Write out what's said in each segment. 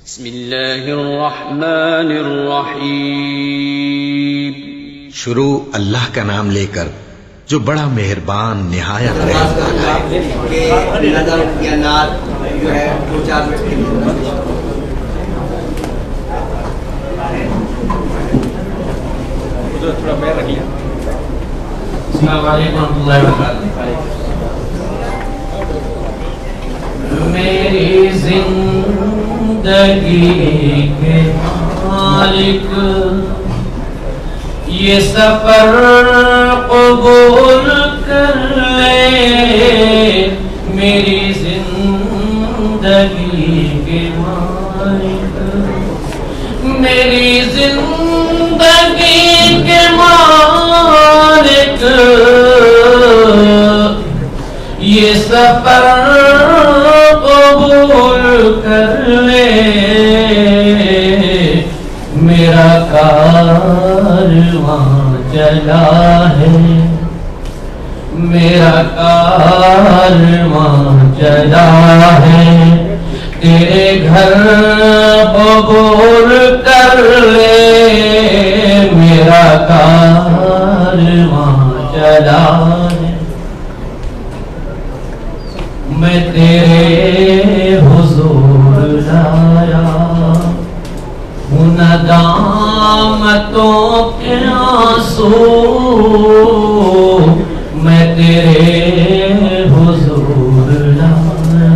بسم اللہ الرحمن الرحیم. شروع اللہ کا نام لے کر جو بڑا مہربان نہایت رحم والا ہے. نظر یا نعت جو ہے 2-4 منٹ کے لیے تھوڑا میں رکھ لیا. السلام علیکم ورحمۃ اللہ وبرکاتہ. میری زندگی کے مالک یہ سفر قبول کر لے. میری زندگی کے مالک میری زندگی کے مالک یہ سفر قبول کر لے. میرا کارواں چلا ہے میرا کارواں چلا ہے. تیرے گھر قبول کر لے. میرا کارواں چلا ہے. میں تیرے حضور لایا ہوں ندامتوں کے آنسو. میں تیرے حضور لایا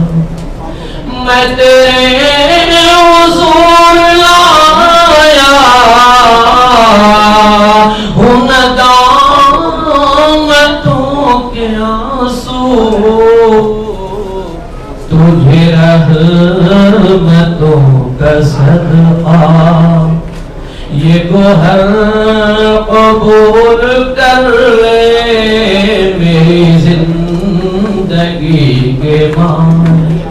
میں تیرے حضور لایا ہوں ندامتوں کے آنسو. تجھے رحمتوں کا صدقہ یہ گوہر قبول کر لے. میری زندگی کے مالک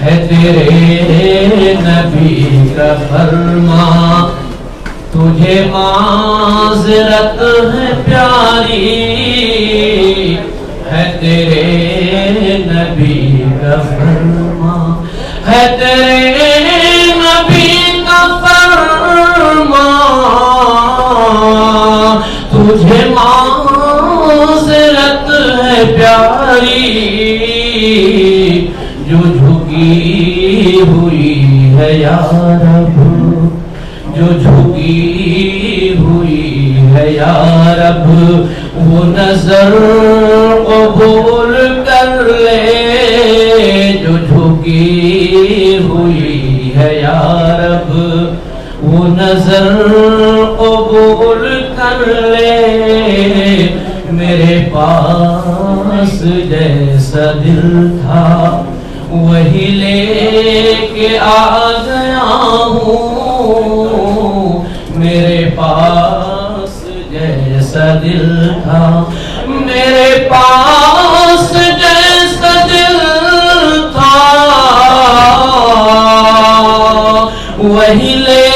ہے تیرے نبی کا فرمان. تجھے معذرت ہے پیاری ہے تیرے نبی کا فرمان ہے تیرے نبی کا فرمان. تجھے معذرت ہے پیاری جو جھکی ہوئی ہے یا رب جو جھکی ہوئی ہے یا رب. وہ نظر قبول کر لے جو جھکی ہوئی ہے یا رب. وہ نظر قبول کر لے. میرے پاس جیسا دل تھا وہی لے کے آ گیا ہوں. میرے پاس جیسا دل تھا میرے پاس جیسا دل تھا وہی لے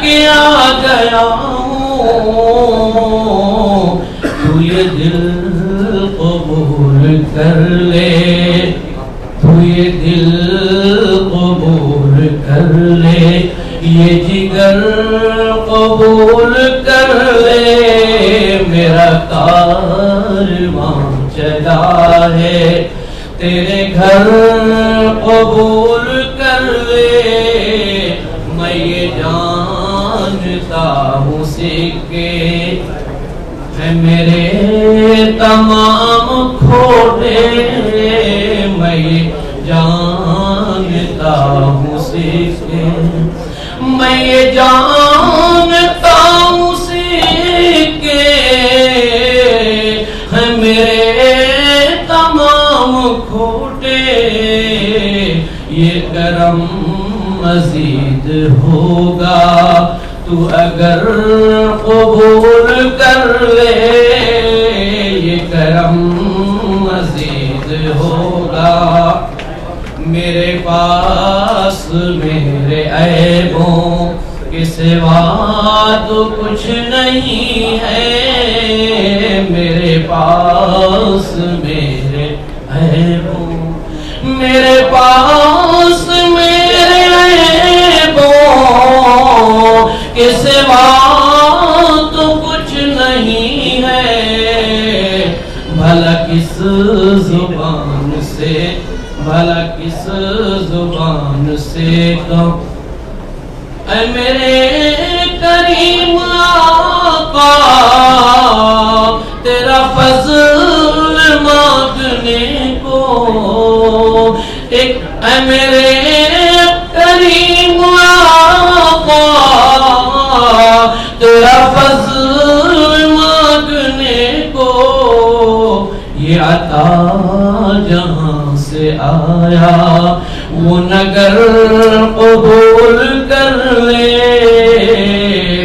کے آ گیا ہوں. تو یہ دل قبول کر لے تو یہ دل قبول کر لے. یہ جگر قبول کر لے. میرا کارواں چلا ہے تیرے گھر قبول کر لے. میں یہ جانتا ہوں سکے ہے میرے تمام کھوٹے. میں یہ جانتا ہوں سکے میں یہ جانتا ہوں سکے ہے میرے تمام کھوٹے. یہ کرم مزید ہوگا تو اگر قبول کر لے. یہ کرم مزید ہوگا. میرے پاس میرے عیبوں کے سوا تو کچھ نہیں ہے. میرے پاس میرے عیبوں میرے پاس میرے سوا تو کچھ نہیں ہے، بھلا کس زبان سے، بھلا کس زبان سے کہوں اے میرے کریم آقا تیرا فضل مانگنے کو، ایک اے میرے کریم آقا تیرا فضل مانگنے کو، یہ عطا جہاں سے آیا وہ نگر قبول کر لے،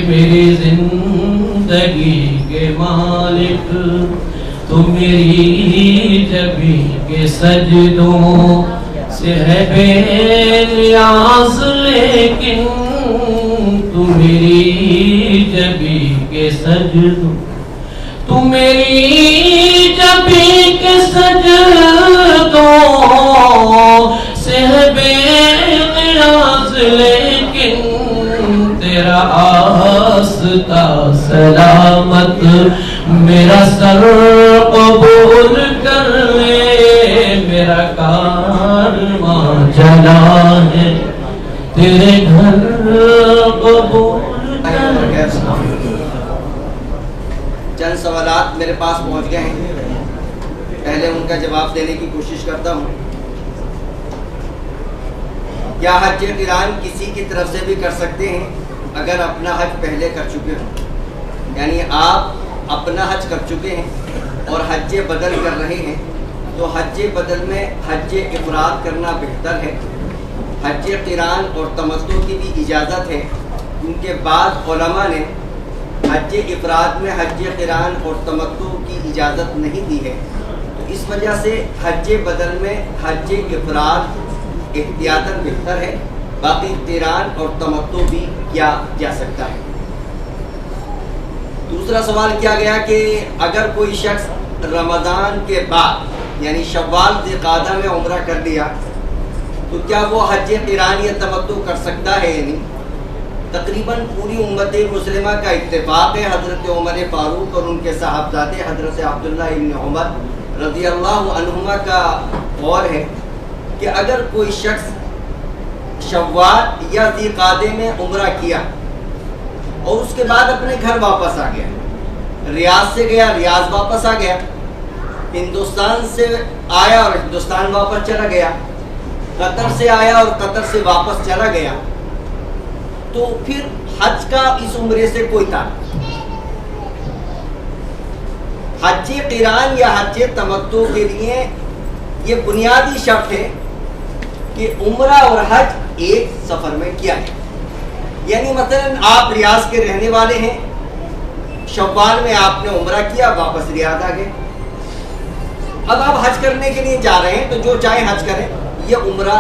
میری زندگی کے مالک تو میری جبی کے سجدوں سے ہے بے نیاز، لیکن تو میری جبی کے سجدوں، تو میری جبی کے سجدوں سے ہے بے نیاز، لیکن تیرا آستہ سلامت میرا سر قبول کر لے، میرا کارواں چلا ہے تیرے گھر قبول کر لے۔ چند سوالات میرے پاس پہنچ گئے ہیں، پہلے ان کا جواب دینے کی کوشش کرتا ہوں۔ کیا حج قران کسی کی طرف سے بھی کر سکتے ہیں اگر اپنا حج پہلے کر چکے ہوں؟ یعنی آپ اپنا حج کر چکے ہیں اور حج بدل کر رہے ہیں، تو حج بدل میں حج افراد کرنا بہتر ہے۔ حج قران اور تمتع کی بھی اجازت ہے، کیونکہ بعض علماء نے حج افراد میں حج قران اور تمتع کی اجازت نہیں دی ہے، تو اس وجہ سے حج بدل میں حج افراد احتیاطاً بہتر ہے، باقی قران اور تمتع بھی کیا جا سکتا ہے۔ دوسرا سوال کیا گیا کہ اگر کوئی شخص رمضان کے بعد یعنی شوال ذوالقعدہ میں عمرہ کر لیا تو کیا وہ حج قران یا تمتع کر سکتا ہے یا نہیں؟ تقریباً پوری امت مسلمہ کا اتفاق ہے، حضرت عمر فاروق اور ان کے صاحبزادے حضرت عبداللہ ابن عمر رضی اللہ عنہما کا قول ہے کہ اگر کوئی شخص شوال یا ذوالقعدہ میں عمرہ کیا اور اس کے بعد اپنے گھر واپس آ گیا، ریاض سے گیا ریاض واپس آ گیا، ہندوستان سے آیا اور ہندوستان واپس چلا گیا، قطر سے آیا اور قطر سے واپس چلا گیا، تو پھر حج کا اس عمرے سے کوئی تعلق نہیں۔ حج قران یا حج تمتع کے لیے یہ بنیادی شرط ہے کہ عمرہ اور حج ایک سفر میں کیا ہے۔ یعنی مثلا آپ ریاض کے رہنے والے ہیں، شوال میں آپ نے عمرہ کیا، واپس ریاض آ گئے، اب آپ حج کرنے کے لیے جا رہے ہیں تو جو چاہے حج کریں، یہ عمرہ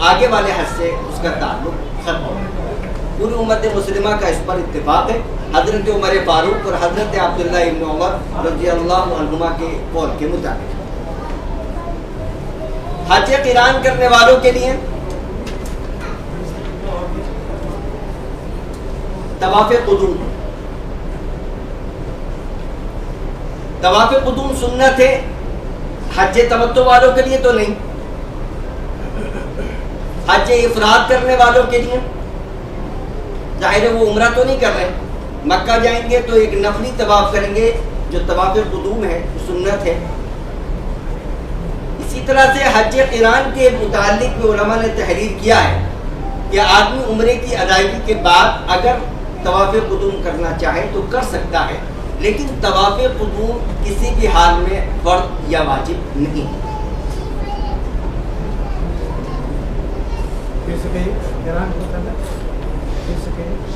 آگے والے حج سے اس کا تعلق ختم ہو گیا۔ پوری امت مسلمہ کا اس پر اتفاق ہے، حضرت عمر فاروق اور حضرت عبداللہ ابن عمر رضی اللہ عنہما کے قول کے مطابق۔ حج قران کرنے والوں کے لیے طواف قدوم، طواف قدوم سنت ہے، حج تمتع والوں کے لیے تو نہیں۔ حج افراد کرنے والوں کے لیے ظاہر ہے وہ عمرہ تو نہیں کر رہے، مکہ جائیں گے تو ایک نفلی طواف کریں گے جو طواف قدوم ہے، سنت ہے۔ اسی طرح سے حج قران کے متعلق بھی علماء نے تحریر کیا ہے کہ آدمی عمرے کی ادائیگی کے بعد اگر طواف قدوم کرنا چاہے تو کر سکتا ہے، لیکن طواف قدوم کسی بھی حال میں فرض یا واجب نہیں ہے۔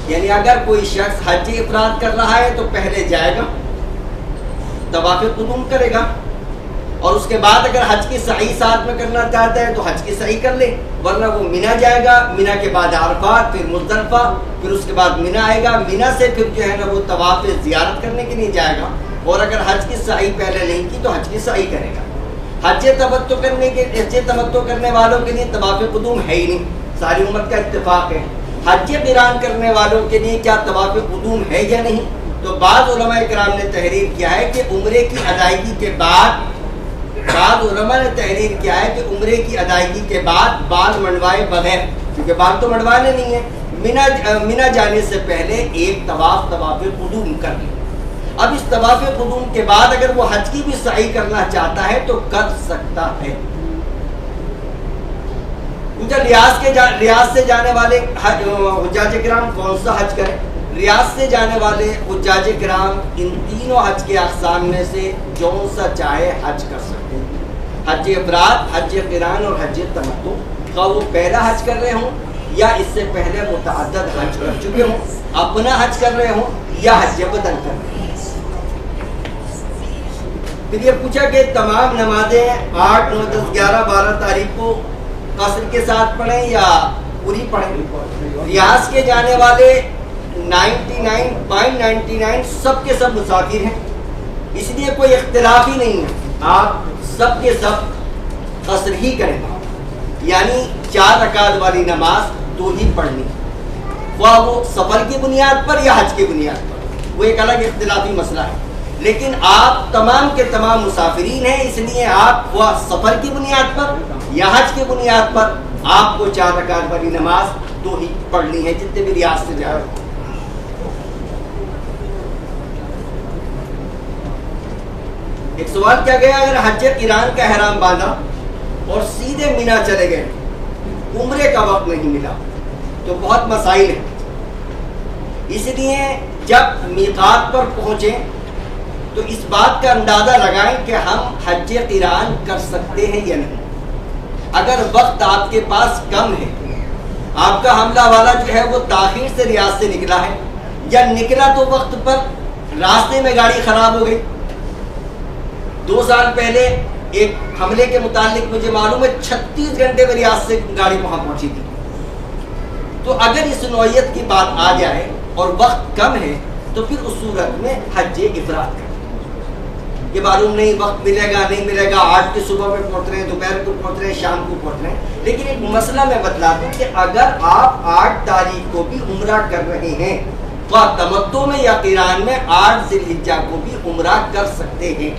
یعنی اگر کوئی شخص حج افراد کر رہا ہے تو پہلے جائے گا، طواف قدوم کرے گا، اور اس کے بعد اگر حج کی سعی ساتھ میں کرنا چاہتا ہے تو حج کی سعی کر لے، ورنہ وہ مینا جائے گا، مینا کے بعد عرفات، پھر مزدلفہ، پھر اس کے بعد مینا آئے گا، مینا سے پھر جو ہے نا وہ طواف زیارت کرنے کے لیے جائے گا، اور اگر حج کی سعی پہلے نہیں کی تو حج کی سعی کرے گا۔ حج تمتع کرنے والوں کے لیے طواف قدوم ہے ہی نہیں، ساری امت کا اتفاق ہے۔ حج قران کرنے والوں کے لیے کیا طواف قدوم ہے یا نہیں؟ تو بعض علماء کرام نے تحریر کیا ہے کہ عمرے کی ادائیگی کے بعد، بعض علماء نے تحریر کیا ہے کہ عمرے کی ادائیگی کے بعد بال منڈوائے بغیر، کیونکہ بال تو منڈوانے نہیں ہیں، مینا جانے سے پہلے ایک طواف قدوم کر لیں۔ اب اس طواف قدوم کے بعد اگر وہ حج کی بھی سعی کرنا چاہتا ہے تو کر سکتا ہے۔ ریاض سے جانے والے حجاج کرام کون سا حج کریں؟ ریاض سے جانے والے حجاج کرام ان تینوں حج کے اقسام میں سے جون سا چاہے حج کر سکتے ہیں، حج افراد، حج قران اور حج تمتع، خواہ وہ پہلا حج کر رہے ہوں یا اس سے پہلے متعدد حج کر چکے ہوں، اپنا حج کر رہے ہوں یا حج بدل کر رہے ہوں۔ پھر یہ پوچھا کہ تمام نمازیں 8، 9، 10، 11، 12 تاریخ کو قصر کے ساتھ پڑھیں یا پوری پڑھیں؟ ریاض کے جانے والے 99.99 سب کے سب مسافر ہیں، اس لیے کوئی اختلاف ہی نہیں ہے، آپ سب کے سب قصر ہی کریں، یعنی 4 رکعت والی نماز 2 ہی پڑھنی، خواہ وہ سفر کی بنیاد پر یا حج کی بنیاد پر، وہ ایک الگ اختلافی مسئلہ ہے، لیکن آپ تمام کے تمام مسافرین ہیں، اس لیے آپ خواہ سفر کی بنیاد پر یا حج کی بنیاد پر آپ کو 4 رکعت والی نماز 2 ہی پڑھنی ہے، جتنے بھی ریاض سے جا رہے ہیں۔ ایک سوال کیا گیا، اگر حج قران کا احرام باندھا اور سیدھے مینا چلے گئے، عمرے کا وقت نہیں ملا، تو بہت مسائل ہیں، اس لیے جب میقات پر پہنچیں تو اس بات کا اندازہ لگائیں کہ ہم حج قران کر سکتے ہیں یا نہیں۔ اگر وقت آپ کے پاس کم ہے، آپ کا حملہ والا جو ہے وہ تاخیر سے ریاض سے نکلا ہے، یا نکلا تو وقت پر، راستے میں گاڑی خراب ہو گئی، 2 سال پہلے ایک حملے کے متعلق مجھے معلوم ہے 36 گھنٹے میں ریاض سے گاڑی وہاں پہنچی تھی، تو اگر اس نوعیت کی بات آ جائے اور وقت کم ہے تو پھر اس صورت میں حج افراد کریں، یہ معلوم نہیں وقت ملے گا نہیں ملے گا، 8 کی صبح میں پہنچ رہے ہیں، دوپہر کو پہنچ رہے ہیں، شام کو پہنچ رہے ہیں، لیکن ایک مسئلہ میں بتلا دوں کہ اگر آپ 8 تاریخ کو بھی عمرہ کر رہے ہیں تو آپ تمتع میں یا قران میں 8 ذی الحجہ کو بھی عمرہ کر سکتے ہیں۔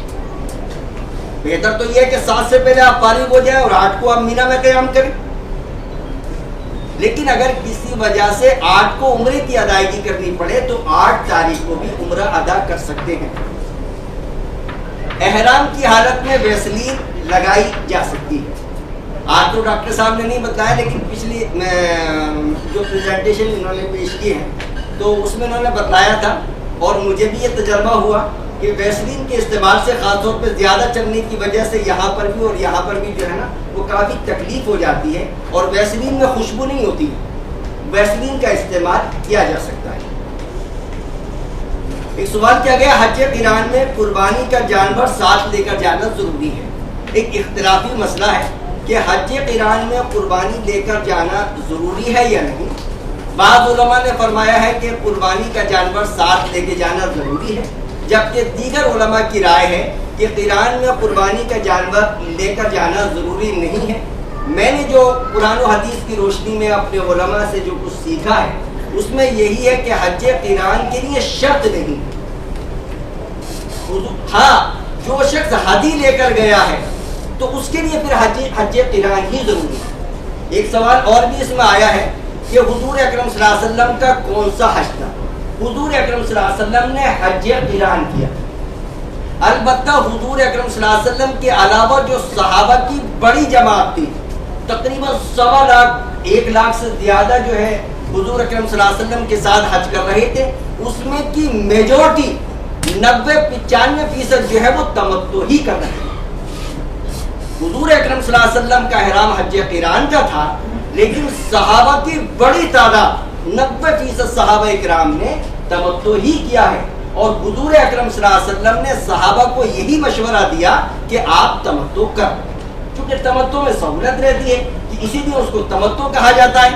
بہتر تو یہ ہے کہ 7 سے پہلے آپ فارغ ہو جائیں اور 8 کو آپ مینا میں قیام کریں، لیکن اگر کسی وجہ سے 8 کو عمرے کی ادائیگی کرنی پڑے تو 8 تاریخ کو بھی عمرہ ادا کر سکتے ہیں۔ احرام کی حالت میں ویسلین لگائی جا سکتی ہے، آج تو ڈاکٹر صاحب نے نہیں بتایا، لیکن پچھلی جو پریزنٹیشن انہوں نے پیش کی ہے تو اس میں انہوں نے بتایا تھا، اور مجھے بھی یہ تجربہ ہوا کہ ویسلین کے استعمال سے خاص طور پہ زیادہ چلنے کی وجہ سے یہاں پر بھی اور یہاں پر بھی جو ہے نا وہ کافی تکلیف ہو جاتی ہے، اور ویسلین میں خوشبو نہیں ہوتی، ویسلین کا استعمال کیا جا سکتا ہے۔ ایک سوال کیا گیا، حج قران میں قربانی کا جانور ساتھ لے کر جانا ضروری ہے؟ ایک اختلافی مسئلہ ہے کہ حج قران میں قربانی لے کر جانا ضروری ہے یا نہیں۔ بعض علماء نے فرمایا ہے کہ قربانی کا جانور ساتھ لے کے جانا ضروری ہے، جبکہ دیگر علماء کی رائے ہے کہ قران میں قربانی کا جانور لے کر جانا ضروری نہیں ہے۔ میں نے جو قرآن و حدیث کی روشنی میں اپنے علماء سے جو کچھ سیکھا ہے اس میں یہی ہے کہ حج قران کے لیے شرط نہیں، ہاں جو شخص حدی لے کر گیا ہے تو اس کے لیے پھر حج قران ہی ضروری ہے۔ ایک سوال اور بھی اس میں آیا ہے کہ حضور اکرم صلی اللہ علیہ وسلم کا کون سا حج تھا؟ حضور اکرم صلی اللہ علیہ وسلم نے حج قران کیا، البتہ حضور اکرم صلی اللہ علیہ وسلم کے علاوہ جو صحابہ کی بڑی جماعت تھی، تقریباً 1.25 لاکھ 1 لاکھ سے زیادہ جو ہے حضور اکرم صلی اللہ علیہ وسلم کے ساتھ حج کر رہے تھے، اس میں کی میجورٹی 90-95% جو ہے وہ تمتع ہی کر رہے ہیں۔ حضور اکرم صلی اللہ علیہ وسلم کا احرام حج قران کا تھا، لیکن صحابہ کی بڑی تعداد 90% صحابہ اکرام نے تمتع ہی کیا ہے، اور حضور اکرم صلی اللہ علیہ وسلم نے صحابہ کو یہی مشورہ دیا کہ آپ تمتع کر، چونکہ تمتع میں سہولت رہتی ہے کہ اسی لیے اس کو تمتع کہا جاتا ہے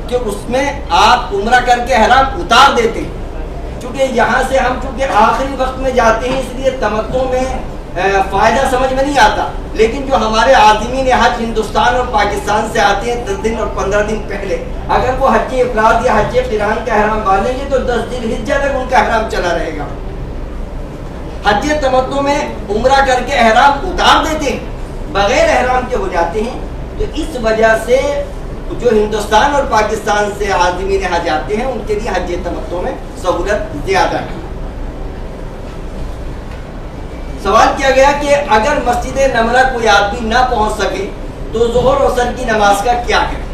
کہ اس میں آپ عمرہ کر کے احرام اتار دیتے ہیں، چونکہ یہاں سے ہم چونکہ آخری وقت میں جاتے ہیں اس لیے تمتع میں فائدہ سمجھ میں نہیں آتا، لیکن جو ہمارے عازمین حج ہندوستان اور پاکستان سے آتے ہیں 10 دن اور 15 دن پہلے، اگر وہ حج افراد یا حج قران کا احرام باندھیں گے تو 10 ذی الحجہ تک ان کا احرام چلا رہے گا۔ حج تمتع میں عمرہ کر کے احرام اتار دیتے ہیں، بغیر احرام کے ہو جاتے ہیں۔ تو اس وجہ سے جو ہندوستان اور پاکستان سے عازمین حج آتے ہیں ان کے لیے حج تمتع میں سہولت زیادہ ہے۔ سوال کیا گیا کہ اگر مسجد نمرہ کوئی آدمی نہ پہنچ سکے تو ظہر اور عصر کی نماز کا کیا کریں؟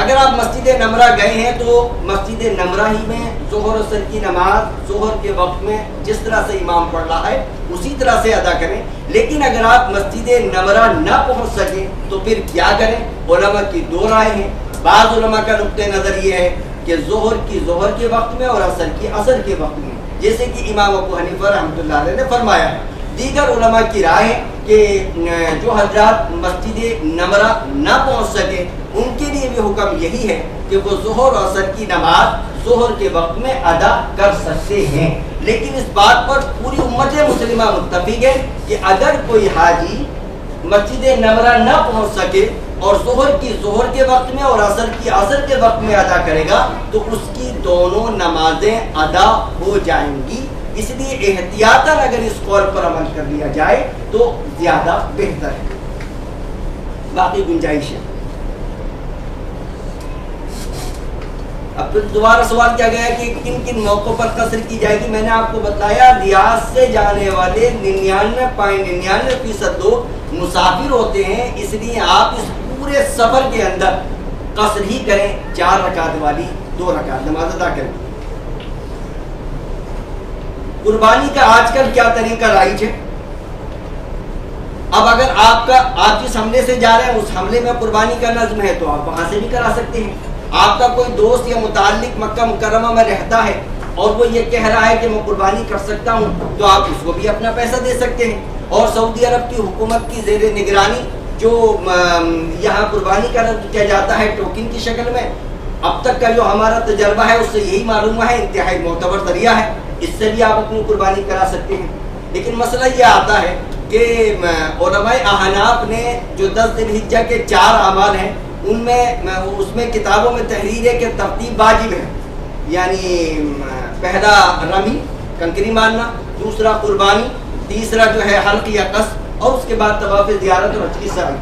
اگر آپ مسجد نمرہ گئے ہیں تو مسجد نمرہ ہی میں ظہر عصر کی نماز ظہر کے وقت میں جس طرح سے امام پڑھ رہا ہے اسی طرح سے ادا کریں۔ لیکن اگر آپ مسجد نمرہ نہ پہنچ سکیں تو پھر کیا کریں؟ علماء کی دو رائے ہیں۔ بعض علماء کا نقطہ نظر یہ ہے کہ ظہر کی ظہر کے وقت میں اور عصر کی عصر کے وقت میں، جیسے کہ امام ابو حنیفہ رحمۃ اللہ علیہ نے فرمایا ہے۔ دیگر علماء کی رائے ہے کہ جو حضرات مسجد نمرہ نہ پہنچ سکے ان کے لیے بھی حکم یہی ہے کہ وہ ظہر اور عصر کی نماز ظہر کے وقت میں ادا کر سکتے ہیں۔ لیکن اس بات پر پوری امت مسلمہ متفق ہے کہ اگر کوئی حاجی مسجد نمرہ نہ پہنچ سکے اور ظہر کی ظہر کے وقت میں اور عصر کی عصر کے وقت میں ادا کرے گا تو اس کی دونوں نمازیں ادا ہو جائیں گی۔ اس لیے احتیاطاً اگر اس قول پر عمل کر لیا جائے تو زیادہ بہتر ہے، باقی گنجائش ہے۔ اب پھر دوبارہ سوال کیا گیا ہے کہ کن کن موقعوں پر قصر کی جائے گی۔ میں نے آپ کو بتایا ریاض سے جانے والے 99.99% لوگ مسافر ہوتے ہیں، اس لیے آپ اس پورے سفر کے اندر قصر ہی کریں، 4 رکعت والی 2 رکعت نماز ادا کریں۔ قربانی کا آج کل کیا طریقہ رائج ہے؟ اب اگر آپ جس حملے سے جا رہے ہیں اس حملے میں قربانی کا نظم ہے تو آپ وہاں سے بھی کرا سکتے ہیں۔ آپ کا کوئی دوست یا متعلق مکہ مکرمہ میں رہتا ہے اور وہ یہ کہہ رہا ہے کہ میں قربانی کر سکتا ہوں تو آپ اس کو بھی اپنا پیسہ دے سکتے ہیں۔ اور سعودی عرب کی حکومت کی زیر نگرانی جو یہاں قربانی کا نظم کیا جاتا ہے ٹوکن کی شکل میں، اب تک کا جو ہمارا تجربہ ہے اس سے یہی معلوم ہے انتہائی معتبر ذریعہ ہے، اس سے بھی آپ اپنی قربانی کرا سکتے ہیں۔ لیکن مسئلہ یہ آتا ہے کہ علماء احناف نے جو 10 ذی الحجہ کے 4 اعمال ہیں اس میں کتابوں میں تحریر ہے کہ ترتیب واجب ہے، یعنی پہلا رمی کنکری مارنا، دوسرا قربانی، تیسرا جو ہے حلق یا قصد، اور اس کے بعد طواف زیارت اور حج کی سعی،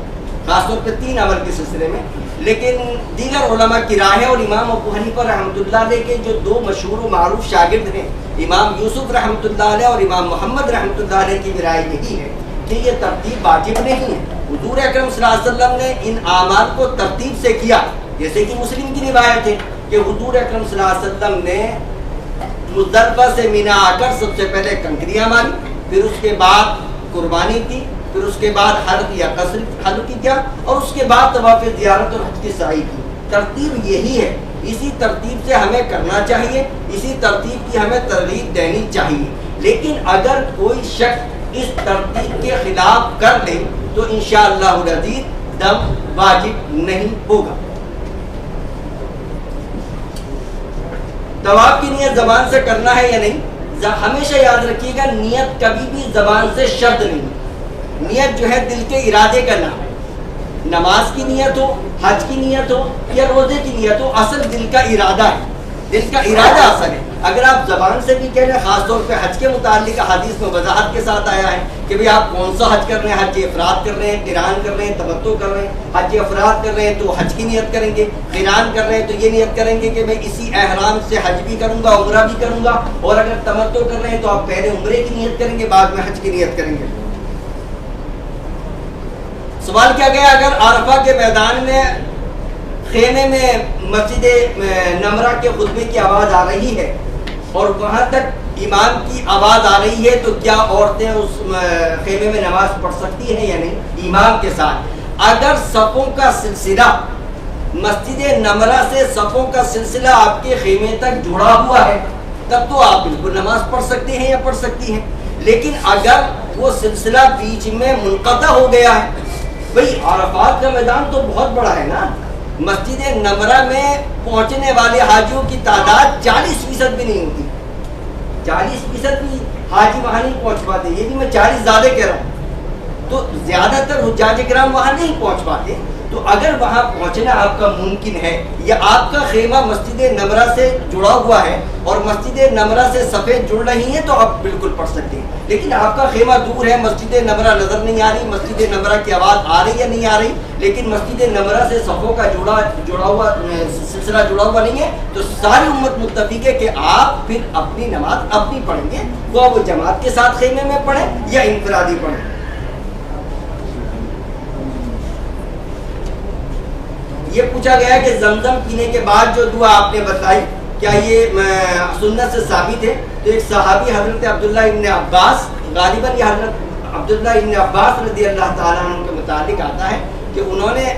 خاص طور پہ 3 عمل کے سلسلے میں۔ لیکن دیگر علماء کی رائے ہے اور امام ابو حنیفہ رحمۃ اللہ علیہ کے جو 2 مشہور و معروف شاگرد ہیں، امام یوسف رحمۃ اللہ علیہ اور امام محمد رحمۃ اللہ علیہ کی بھی رائے یہی ہے کہ یہ ترتیب واجب نہیں ہے۔ حضور اکرم صلی اللہ علیہ وسلم نے ان اعمال کو ترتیب سے کیا، جیسے کہ مسلم کی روایت ہے کہ حضور اکرم صلی اللہ علیہ وسلم نے مزدلفہ سے مینا آ کر سب سے پہلے کنکریاں ماری، پھر اس کے بعد قربانی کی، پھر اس کے بعد حلق یا قصر حلق کیا، اور اس کے بعد طواف زیارت اور حج کی سعی کی۔ ترتیب یہی ہے، اسی ترتیب سے ہمیں کرنا چاہیے، اسی ترتیب کی ہمیں ترغیب دینی چاہیے۔ لیکن اگر کوئی شخص اس ترتیب کے خلاف کر دے تو انشاءاللہ العزیز دم واجب نہیں ہوگا۔ طواف کی نیت زبان سے کرنا ہے یا نہیں؟ ہمیشہ یاد رکھیے گا نیت کبھی بھی زبان سے شرط نہیں، نیت جو ہے دل کے ارادے کا نام ہے۔ نماز کی نیت ہو، حج کی نیت ہو یا روزے کی نیت ہو، اصل دل کا ارادہ ہے، دل کا ارادہ اصل ہے۔ اگر آپ زبان سے بھی کہہ رہے ہیں، خاص طور پہ حج کے متعلق حدیث میں وضاحت کے ساتھ آیا ہے کہ بھئی آپ کون سا حج کر رہے ہیں، حج افراد کر رہے ہیں، قران کر رہے ہیں، تمتع کر رہے ہیں۔ حج افراد کر رہے ہیں تو حج کی نیت کریں گے، قران کر رہے ہیں تو یہ نیت کریں گے کہ میں اسی احرام سے حج بھی کروں گا، عمرہ بھی کروں گا، اور اگر تمتع کر رہے ہیں تو آپ پہلے عمرے کی نیت کریں گے، بعد میں حج کی نیت کریں گے۔ سوال کیا گیا اگر عرفہ کے میدان میں خیمے میں مسجد نمرہ کے خطبے کی آواز آ رہی ہے اور وہاں تک امام کی آواز آ رہی ہے تو کیا عورتیں اس خیمے میں نماز پڑھ سکتی ہیں یا نہیں امام کے ساتھ؟ اگر صفوں کا سلسلہ مسجد نمرہ سے صفوں کا سلسلہ آپ کے خیمے تک جڑا ہوا ہے تب تو آپ بالکل نماز پڑھ سکتے ہیں یا پڑھ سکتی ہیں۔ لیکن اگر وہ سلسلہ بیچ میں منقطع ہو گیا ہے، بھئی عرفات کا میدان تو بہت بڑا ہے نا، مسجد نمرہ میں پہنچنے والے حاجیوں کی تعداد 40% بھی نہیں ہوتی، 40% بھی حاجی وہاں نہیں پہنچ پاتے، یہ بھی میں 40 زیادہ کہہ رہا ہوں، تو زیادہ تر حجاج کرام وہاں نہیں پہنچ پاتے. تو اگر وہاں پہنچنا آپ کا ممکن ہے یا آپ کا خیمہ مسجد نمرہ سے جڑا ہوا ہے اور مسجد نمرہ سے صفیں جڑ رہی ہیں تو آپ بالکل پڑھ سکتے ہیں. لیکن آپ کا خیمہ دور ہے، مسجد نمرہ نظر نہیں آ رہی، مسجد نمرہ کی آواز آ رہی یا نہیں آ رہی، لیکن مسجد نمرہ سے صفوں کا جڑا ہوا سلسلہ جڑا ہوا نہیں ہے، تو ساری امت متفق ہے کہ آپ پھر اپنی نماز اپنی پڑھیں گے، وہ جماعت کے ساتھ خیمے میں پڑھیں یا انفرادی پڑھیں. یہ پوچھا گیا کہ زمزم پینے کے بعد جو دعا آپ نے بتائی کیا یہ سنت سے ثابت ہے؟ تو ایک صحابی حضرت عبداللہ ابن عباس، غالباً یہ حضرت عبداللہ ابن عباس رضی اللہ تعالیٰ عنہ کے متعلق آتا ہے کہ انہوں نے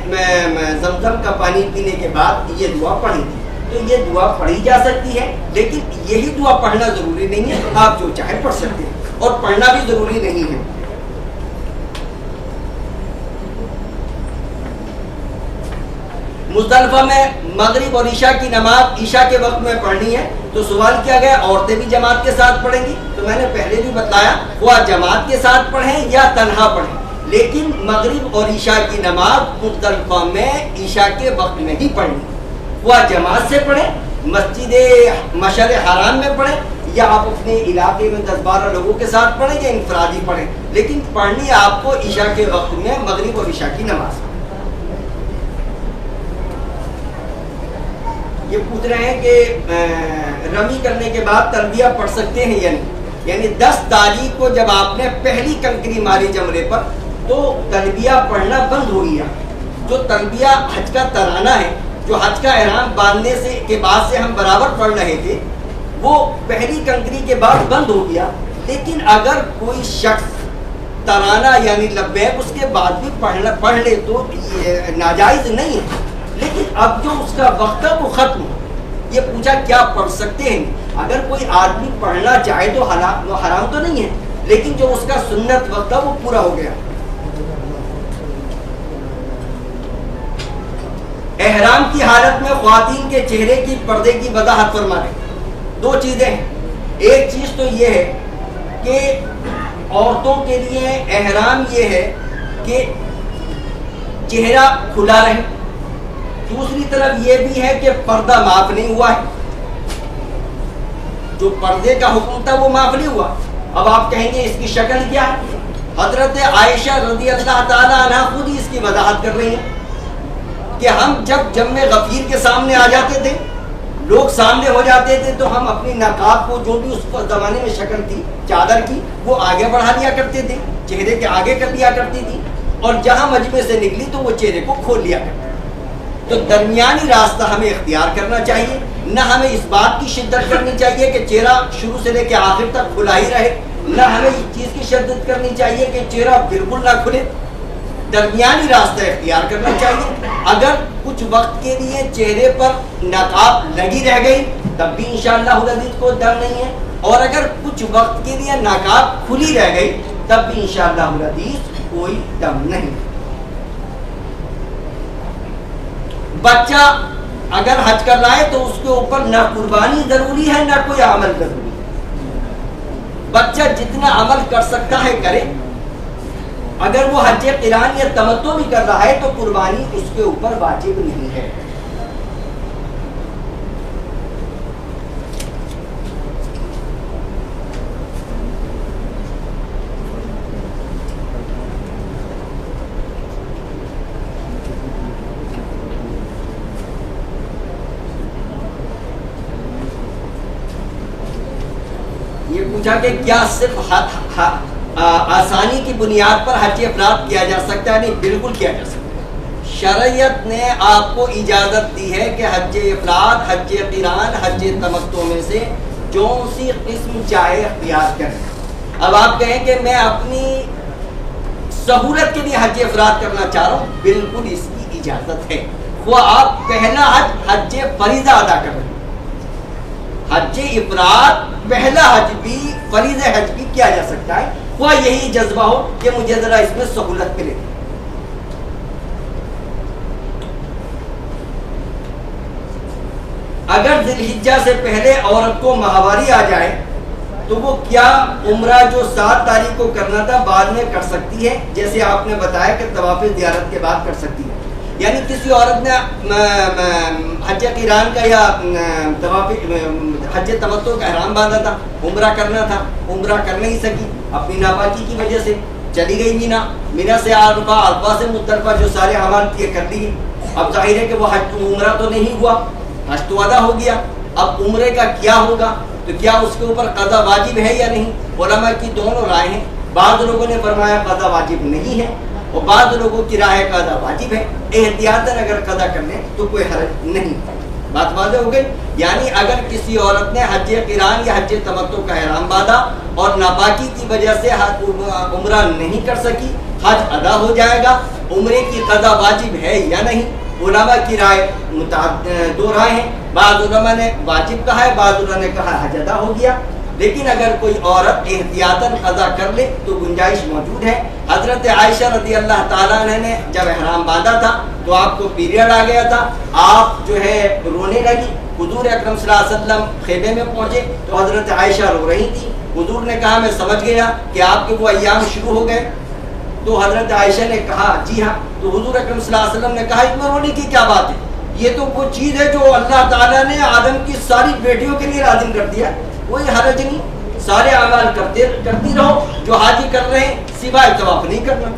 زمزم کا پانی پینے کے بعد یہ دعا پڑھی تھی. تو یہ دعا پڑھی جا سکتی ہے، لیکن یہی دعا پڑھنا ضروری نہیں ہے، آپ جو چاہے پڑھ سکتے ہیں اور پڑھنا بھی ضروری نہیں ہے. مزدلفہ میں مغرب اور عشاء کی نماز عشاء کے وقت میں پڑھنی ہے، تو سوال کیا گیا عورتیں بھی جماعت کے ساتھ پڑھیں گی؟ تو میں نے پہلے بھی بتایا وہ جماعت کے ساتھ پڑھیں یا تنہا پڑھیں، لیکن مغرب اور عشاء کی نماز مزدلفہ میں عشاء کے وقت میں ہی پڑھنی، وہ جماعت سے پڑھیں، مسجد مشعر حرام میں پڑھیں یا آپ اپنے علاقے میں 10-12 لوگوں کے ساتھ پڑھیں یا انفرادی پڑھیں، لیکن پڑھنی آپ کو عشاء کے وقت میں مغرب اور عشاء کی نماز. یہ پوچھ رہے ہیں کہ رمی کرنے کے بعد تلبیہ پڑھ سکتے ہیں یا نہیں، یعنی 10 تاریخ کو جب آپ نے پہلی کنکری ماری جمرے پر تو تلبیہ پڑھنا بند ہو گیا. جو تلبیہ حج کا ترانہ ہے، جو حج کا احرام باندھنے سے کے بعد سے ہم برابر پڑھ رہے تھے، وہ پہلی کنکری کے بعد بند ہو گیا. لیکن اگر کوئی شخص ترانہ یعنی لبیک اس کے بعد بھی پڑھ لے تو ناجائز نہیں ہے، لیکن اب جو اس کا وقت ہے وہ ختم ہو. یہ پوچھا کیا پڑھ سکتے ہیں؟ اگر کوئی آدمی پڑھنا چاہے تو وہ حرام تو نہیں ہے، لیکن جو اس کا سنت وقت ہے وہ پورا ہو گیا. احرام کی حالت میں خواتین کے چہرے کی پردے کی وضاحت فرمائیں. 2 چیزیں ہیں. ایک چیز تو یہ ہے کہ عورتوں کے لیے احرام یہ ہے کہ چہرہ کھلا رہے، دوسری طرف یہ بھی ہے کہ پردہ معاف نہیں ہوا ہے، جو پردے کا حکم تھا وہ معاف نہیں ہوا. اب آپ کہیں گے اس کی شکل کیا ہے؟ حضرت عائشہ رضی اللہ تعالی عنہ خود ہی اس کی وضاحت کر رہی ہیں کہ ہم جب جم غفیر کے سامنے آ جاتے تھے، لوگ سامنے ہو جاتے تھے، تو ہم اپنی نقاب کو جو بھی اس زمانے میں شکل تھی چادر کی وہ آگے بڑھا لیا کرتے تھے، چہرے کے آگے کر لیا کرتی تھی، اور جہاں مجمع سے نکلی تو وہ چہرے کو کھول لیا کرتی. تو درمیانی راستہ ہمیں اختیار کرنا چاہیے، نہ ہمیں اس بات کی شدت کرنی چاہیے کہ چہرہ شروع سے لے کے آخر تک کھلا ہی رہے، نہ ہمیں اس چیز کی شدت کرنی چاہیے کہ چہرہ بالکل نہ کھلے. درمیانی راستہ اختیار کرنا چاہیے. اگر کچھ وقت کے لیے چہرے پر نقاب لگی رہ گئی تب بھی انشاءاللہ العزیز کو دم نہیں ہے، اور اگر کچھ وقت کے لیے نقاب کھلی رہ گئی تب بھی انشاءاللہ العزیز کوئی دم نہیں. بچہ اگر حج کر رہا ہے تو اس کے اوپر نہ قربانی ضروری ہے نہ کوئی عمل ضروری ہے. بچہ جتنا عمل کر سکتا ہے کرے. اگر وہ حج قران یا تمتع بھی کر رہا ہے تو قربانی اس کے اوپر واجب نہیں ہے. یہ پوچھا کہ کیا صرف آسانی کی بنیاد پر حج افراد کیا جا سکتا ہے؟ نہیں، بالکل کیا جا سکتا ہے. شریعت نے آپ کو اجازت دی ہے کہ حج افراد، حج قران، حج تمتع میں سے جو سی قسم چاہے اختیار کریں. اب آپ کہیں کہ میں اپنی سہولت کے لیے حج افراد کرنا چاہ رہا ہوں، بالکل اس کی اجازت ہے. وہ آپ پہلا حج فریضہ ادا کر رہے ہیں. حج افراد پہلا حج بھی فریض حج بھی کیا جا سکتا ہے، وہ یہی جذبہ ہو کہ مجھے ذرا اس میں سہولت ملے. اگر ذی الحجہ سے پہلے عورت کو ماہواری آ جائے تو وہ کیا عمرہ جو 7 تاریخ کو کرنا تھا بعد میں کر سکتی ہے؟ جیسے آپ نے بتایا کہ طواف زیارت کے بعد کر سکتی ہے. یعنی کسی عورت نے حج قران کا یا حج تمتع کا احرام باندھا تھا، عمرہ کرنا تھا، عمرہ کر نہیں سکی اپنی ناپاکی کی وجہ سے، چلی گئی مینا سے عرفہ سے مزدلفہ جو سارے اعمال کیے کر لیے. اب ظاہر ہے کہ وہ حج عمرہ تو نہیں ہوا، حج تو ادا ہو گیا. اب عمرے کا کیا ہوگا؟ تو کیا اس کے اوپر قضا واجب ہے یا نہیں؟ علماء کی دونوں رائے ہیں. بعض لوگوں نے فرمایا قضا واجب نہیں ہے اور بعض لوگوں کی رائے قضا واجب ہے. احتیاطاً اگر قضا کر لیں تو کوئی حرج نہیں. بات واضح ہو گئی. یعنی اگر کسی عورت نے حج قران یا حج تمتع کا احرام باندھا اور ناپاکی کی وجہ سے عمرہ نہیں کر سکی، حج ادا ہو جائے گا. عمرے کی قضا واجب ہے یا نہیں؟ علماء کی رائے دو رائے ہیں. بعض علماء نے واجب کہا ہے، بعض علماء نے کہا حج ادا ہو گیا. لیکن اگر کوئی عورت احتیاطاً قضا کر لے تو گنجائش موجود ہے. حضرت عائشہ رضی اللہ تعالیٰ عنہ نے جب احرام باندھا تھا تو آپ کو پیریڈ آ گیا تھا، آپ جو ہے رونے لگی. حضور اکرم صلی اللہ علیہ وسلم خیمے میں پہنچے تو حضرت عائشہ رو رہی تھی. حضور نے کہا میں سمجھ گیا کہ آپ کے وہ ایام شروع ہو گئے. تو حضرت عائشہ نے کہا جی ہاں. تو حضور اکرم صلی اللہ علیہ وسلم نے کہا اس میں رونے کی کیا بات ہے؟ یہ تو وہ چیز ہے جو اللہ تعالیٰ نے آدم کی ساری بیٹیوں کے لیے لازم کر دیا، کوئی حرج نہیں. سارے اعمال کرتی رہو جو حاجی کر رہے ہیں سوائے طواف نہیں کرنا.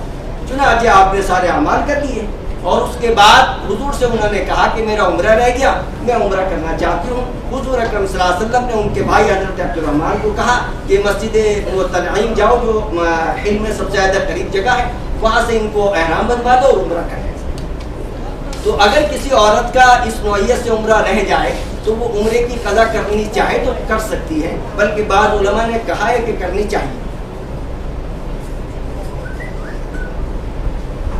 چنانچہ آپ نے سارے اعمال کر لیے اور اس کے بعد حضور سے انہوں نے کہا کہ میرا عمرہ رہ گیا، میں عمرہ کرنا چاہتی ہوں. حضور اکرم صلی اللہ علیہ وسلم نے ان کے بھائی حضرت عبد الرحمن کو کہا کہ مسجد تنعیم جاؤ جو حلم میں سب سے زیادہ قریب جگہ ہے، وہاں سے ان کو احرام بنوا دو اور عمرہ کریں. تو اگر کسی عورت کا اس نوعیت سے عمرہ رہ جائے تو وہ عمرے کی قضا کرنی چاہے تو کر سکتی ہے، بلکہ بعض علماء نے کہا ہے کہ کرنی چاہیے.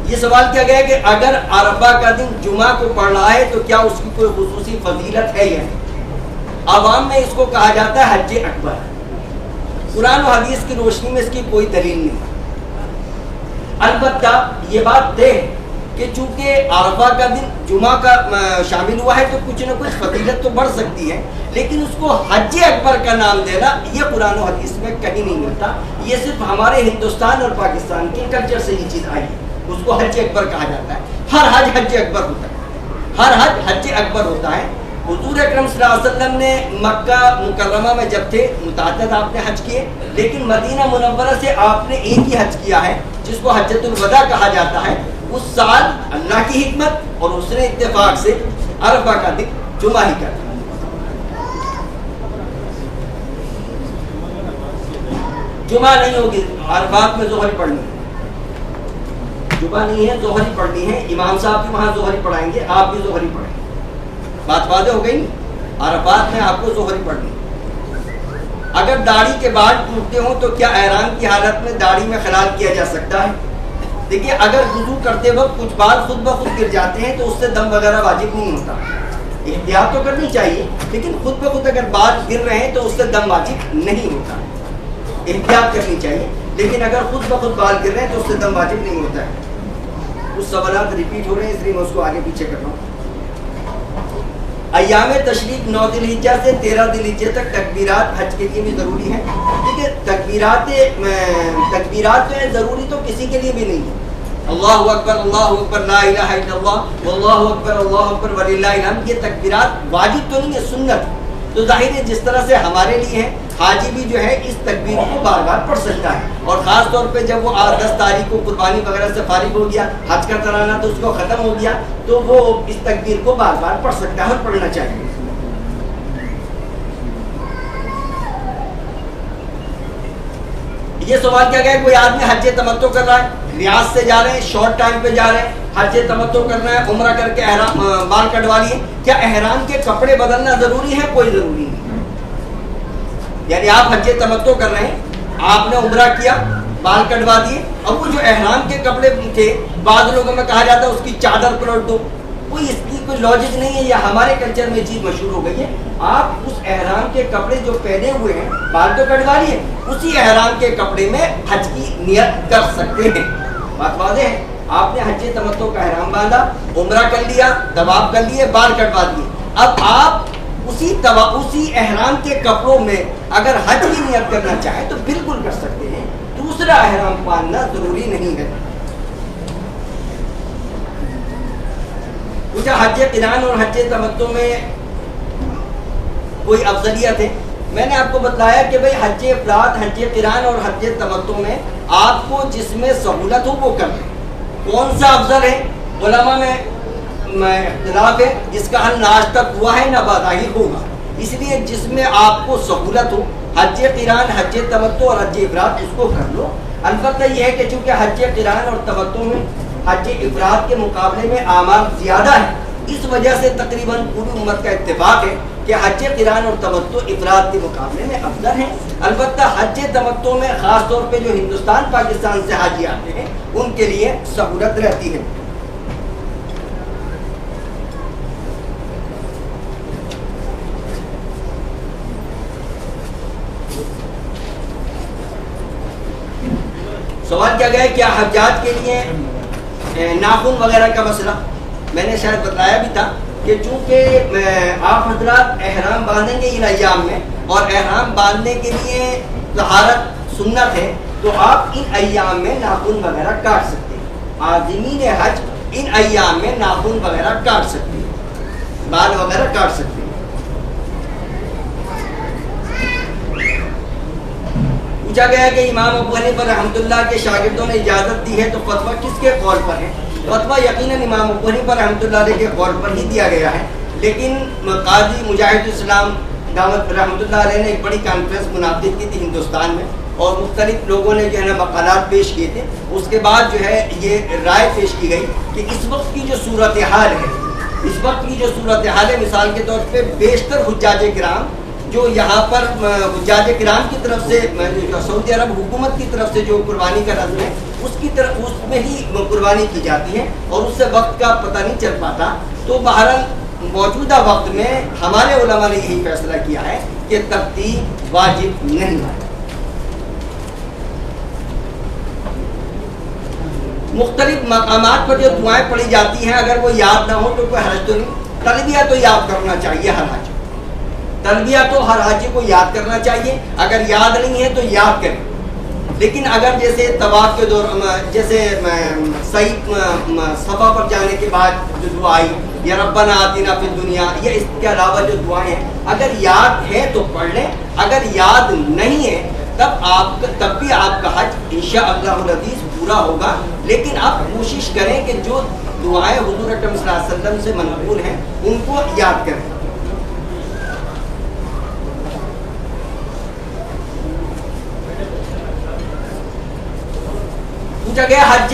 یہ سوال کیا گیا کہ اگر عرفہ کا دن جمعہ کو پڑ رہا ہے تو کیا اس کی کوئی خصوصی فضیلت ہے یا نہیں؟ عوام میں اس کو کہا جاتا ہے حج اکبر. قرآن و حدیث کی روشنی میں اس کی کوئی دلیل نہیں. البتہ یہ بات طے ہے کہ چونکہ عرفہ کا دن جمعہ کا شامل ہوا ہے تو کچھ نہ کچھ فضیلت تو بڑھ سکتی ہے، لیکن اس کو حج اکبر کا نام دینا یہ قرآن و حدیث میں کہیں نہیں ملتا. یہ صرف ہمارے ہندوستان اور پاکستان کے کلچر سے یہ چیز آئی ہے. اس کو حج اکبر کہا جاتا ہے. ہر حج حج اکبر ہوتا ہے، ہر حج حج اکبر ہوتا ہے. حضور اکرم صلی اللہ علیہ وسلم نے مکہ مکرمہ میں جب تھے متعدد آپ نے حج کیے، لیکن مدینہ منورہ سے آپ نے ایک ہی حج کیا ہے جس کو حجۃ الوداع کہا جاتا ہے. اس سال اللہ کی حکمت اور اس نے اتفاق سے عرفہ کا دن جمعہ ہی کر دیا. جمعہ نہیں ہوگی، عرفات میں ظہر پڑھنی ہے. جمعہ نہیں ہے، ظہر ہی پڑھنی ہے. امام صاحب بھی وہاں ظہر پڑھائیں گے، آپ بھی ظہر ہی پڑھیں گے. بات واضح ہو گئی. عرفات میں آپ کو ظہر ہی پڑھنی ہے. اگر داڑھی کے بال ٹوٹتے ہوں تو کیا احرام کی حالت میں داڑھی میں خلال کیا جا سکتا ہے؟ دیکھیے اگر وضو کرتے وقت کچھ بال خود بخود گر جاتے ہیں تو اس سے دم وغیرہ واجب نہیں ہوتا. احتیاط تو کرنی چاہیے، لیکن خود بخود اگر بال گر رہے ہیں تو اس سے دم واجب نہیں ہوتا. احتیاط کرنی چاہیے، لیکن اگر خود بخود بال گر رہے ہیں تو اس سے دم واجب نہیں ہوتا ہے. کچھ سوالات ریپیٹ ہو رہے ہیں اس لیے میں اس کو آگے پیچھے کر رہا ہوں. ایام تشریق 9 ذی الحجہ سے 13 ذی الحجہ تک تکبیرات حج کے لیے بھی ضروری ہیں. دیکھیے تکبیرات جو ہے ضروری تو کسی کے لیے بھی نہیں ہے. اللہ اکبر لا الہ الا اللہ واللہ اکبر وللہ الحمد، یہ تکبیرات واجب تو نہیں ہے، سنت. تو ظاہر ہے جس طرح سے ہمارے لیے ہے، حاجی بھی جو ہے اس تکبیر کو بار بار پڑھ سکتا ہے. اور خاص طور پہ جب وہ 10 تاریخ کو قربانی وغیرہ سے فارغ ہو گیا، حج کا ترانہ تو اس کو ختم ہو گیا، تو وہ اس تکبیر کو بار بار پڑھ سکتا ہے اور پڑھنا چاہیے. یہ سوال کیا گیا کوئی آدمی حج تمتع کر رہا ہے، ریاض سے جا رہے ہیں، شارٹ ٹائم پہ جا رہے ہیں، حج تمتع کرنا ہے، عمرہ کر کے احرام بال کٹوا لیے، کیا احرام کے کپڑے بدلنا ضروری ہے؟ کوئی ضروری نہیں. یعنی آپ حج تمتع کر رہے ہیں، آپ نے عمرہ کیا، بال کٹوا دیے، اب وہ جو احرام کے کپڑے تھے بعض لوگوں میں کہا جاتا ہے اس کی چادر پلٹ دو. کوئی اس کی کوئی لاجک نہیں ہے، یا ہمارے کلچر میں چیز مشہور ہو گئی ہے. آپ اس احرام کے کپڑے جو پہنے ہوئے ہیں بال تو کٹوا لیے، اسی احرام کے کپڑے میں حج کی نیت کر سکتے ہیں. بات واضح ہے. آپ نے حج تمتع کا احرام باندھا، عمرہ کر لیا، طواف کر لیے، بال کٹوا دیے. اب آپ اسی احرام کے کپڑوں میں اگر حج کی نیت کرنا چاہے تو بالکل کر سکتے ہیں، دوسرا احرام باندھنا ضروری نہیں ہے۔ پوچھا حج قران اور حج تمتع میں کوئی افضلیت ہے؟ میں نے آپ کو بتایا کہ بھئی حج افراد، حج قران اور حج تمتع میں آپ کو جس میں سہولت ہو وہ کریں۔ کون سا افضل ہے؟ علماء میں اختلاف ہے، جس کا حل نہ آج تک ہوا ہے نہ بظاہر ہوگا، اس لیے جس میں آپ کو سہولت ہو، حج قران، حج تمتع اور حج افراد، اس کو کر لو۔ البتہ یہ ہے کہ چونکہ حج قران اور تمتع میں حج افراد کے مقابلے میں اعمال زیادہ ہیں، اس وجہ سے تقریباً پوری امت کا اتفاق ہے کہ حج قران اور تمتع افراد کے مقابلے میں افضل ہیں۔ البتہ حج تمتع میں خاص طور پہ جو ہندوستان پاکستان سے حاجی آتے ہیں ان کے لیے سہولت رہتی ہے۔ سوال کیا گیا ہے کیا حجاج کے لیے ناخن وغیرہ کا مسئلہ؟ میں نے شاید بتایا بھی تھا کہ چونکہ آپ حضرات احرام باندھیں گے ان ایام میں اور احرام باندھنے کے لیے طہارت سنت ہے، تو آپ ان ایام میں ناخن وغیرہ کاٹ سکتے ہیں۔ عازمین حج ان ایام میں ناخن وغیرہ کاٹ سکتے ہیں، بال وغیرہ کاٹ سکتے ہیں۔ پوچھا گیا ہے کہ امام ابو حنیفہ رحمۃ اللہ کے شاگردوں نے اجازت دی ہے تو فتویٰ کس کے قول پر ہے؟ فتویٰ یقیناً امام ابو حنیفہ رحمۃ اللہ علیہ کے قول پر ہی دیا گیا ہے، لیکن قاضی مجاہد اسلام دعوت رحمۃ اللہ علیہ نے ایک بڑی کانفرنس منعقد کی تھی ہندوستان میں، اور مختلف لوگوں نے جو ہے نا مقالات پیش کیے تھے۔ اس کے بعد جو ہے یہ رائے پیش کی گئی کہ اس وقت کی جو صورتحال ہے، مثال کے طور پہ بیشتر حجاج کرام جو یہاں پر حجاج کرام کی طرف سے سعودی عرب حکومت کی طرف سے جو قربانی کا رسم ہے اس میں ہی قربانی کی جاتی ہے، اور اس سے وقت کا پتہ نہیں چل پاتا۔ تو بہرحال موجودہ وقت میں ہمارے علماء نے یہی فیصلہ کیا ہے کہ ترتیب واجب نہیں ہے۔ مختلف مقامات پر جو دعائیں پڑھی جاتی ہیں اگر وہ یاد نہ ہو تو کوئی حرج تو نہیں۔ تلبیہ تو یاد کرنا چاہیے ہر حاجی، تلبیہ تو ہر حاجی کو یاد کرنا چاہیے، اگر یاد نہیں ہے تو یاد کریں۔ لیکن اگر جیسے طواف کے دوران جیسے صحیح صفا پر جانے کے بعد جو دعا آئی یا ربنا آتنا فی الدنیا یا اس کے علاوہ جو دعائیں ہیں اگر یاد ہے تو پڑھ لیں، اگر یاد نہیں ہے تب بھی آپ کا حج انشاءاللہ العزیز پورا ہوگا۔ لیکن آپ کوشش کریں کہ جو دعائیں حضور اکرم صلی اللہ علیہ وسلم سے منقول ہیں ان کو یاد کریں۔ پوچھا گیا حج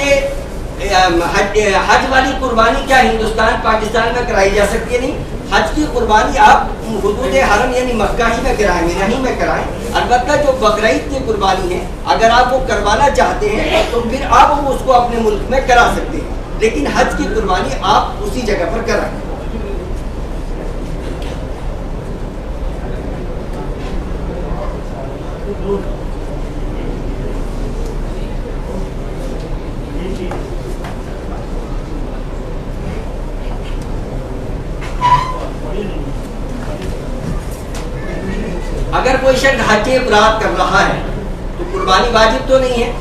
والی قربانی کیا ہندوستان پاکستان میں کرائی جا سکتی ہے؟ نہیں، حج کی قربانی آپ حدود حرم یعنی مکہ ہی میں کرائیں، مینا ہی میں کرائیں۔ البتہ جو بقرعید کی قربانی ہے اگر آپ وہ کروانا چاہتے ہیں تو پھر آپ اس کو اپنے ملک میں کرا سکتے ہیں، لیکن حج کی قربانی آپ اسی جگہ پر کرائیں۔ اگر کوئی شخص حج افراد کر رہا ہے تو قربانی واجب تو نہیں ہے،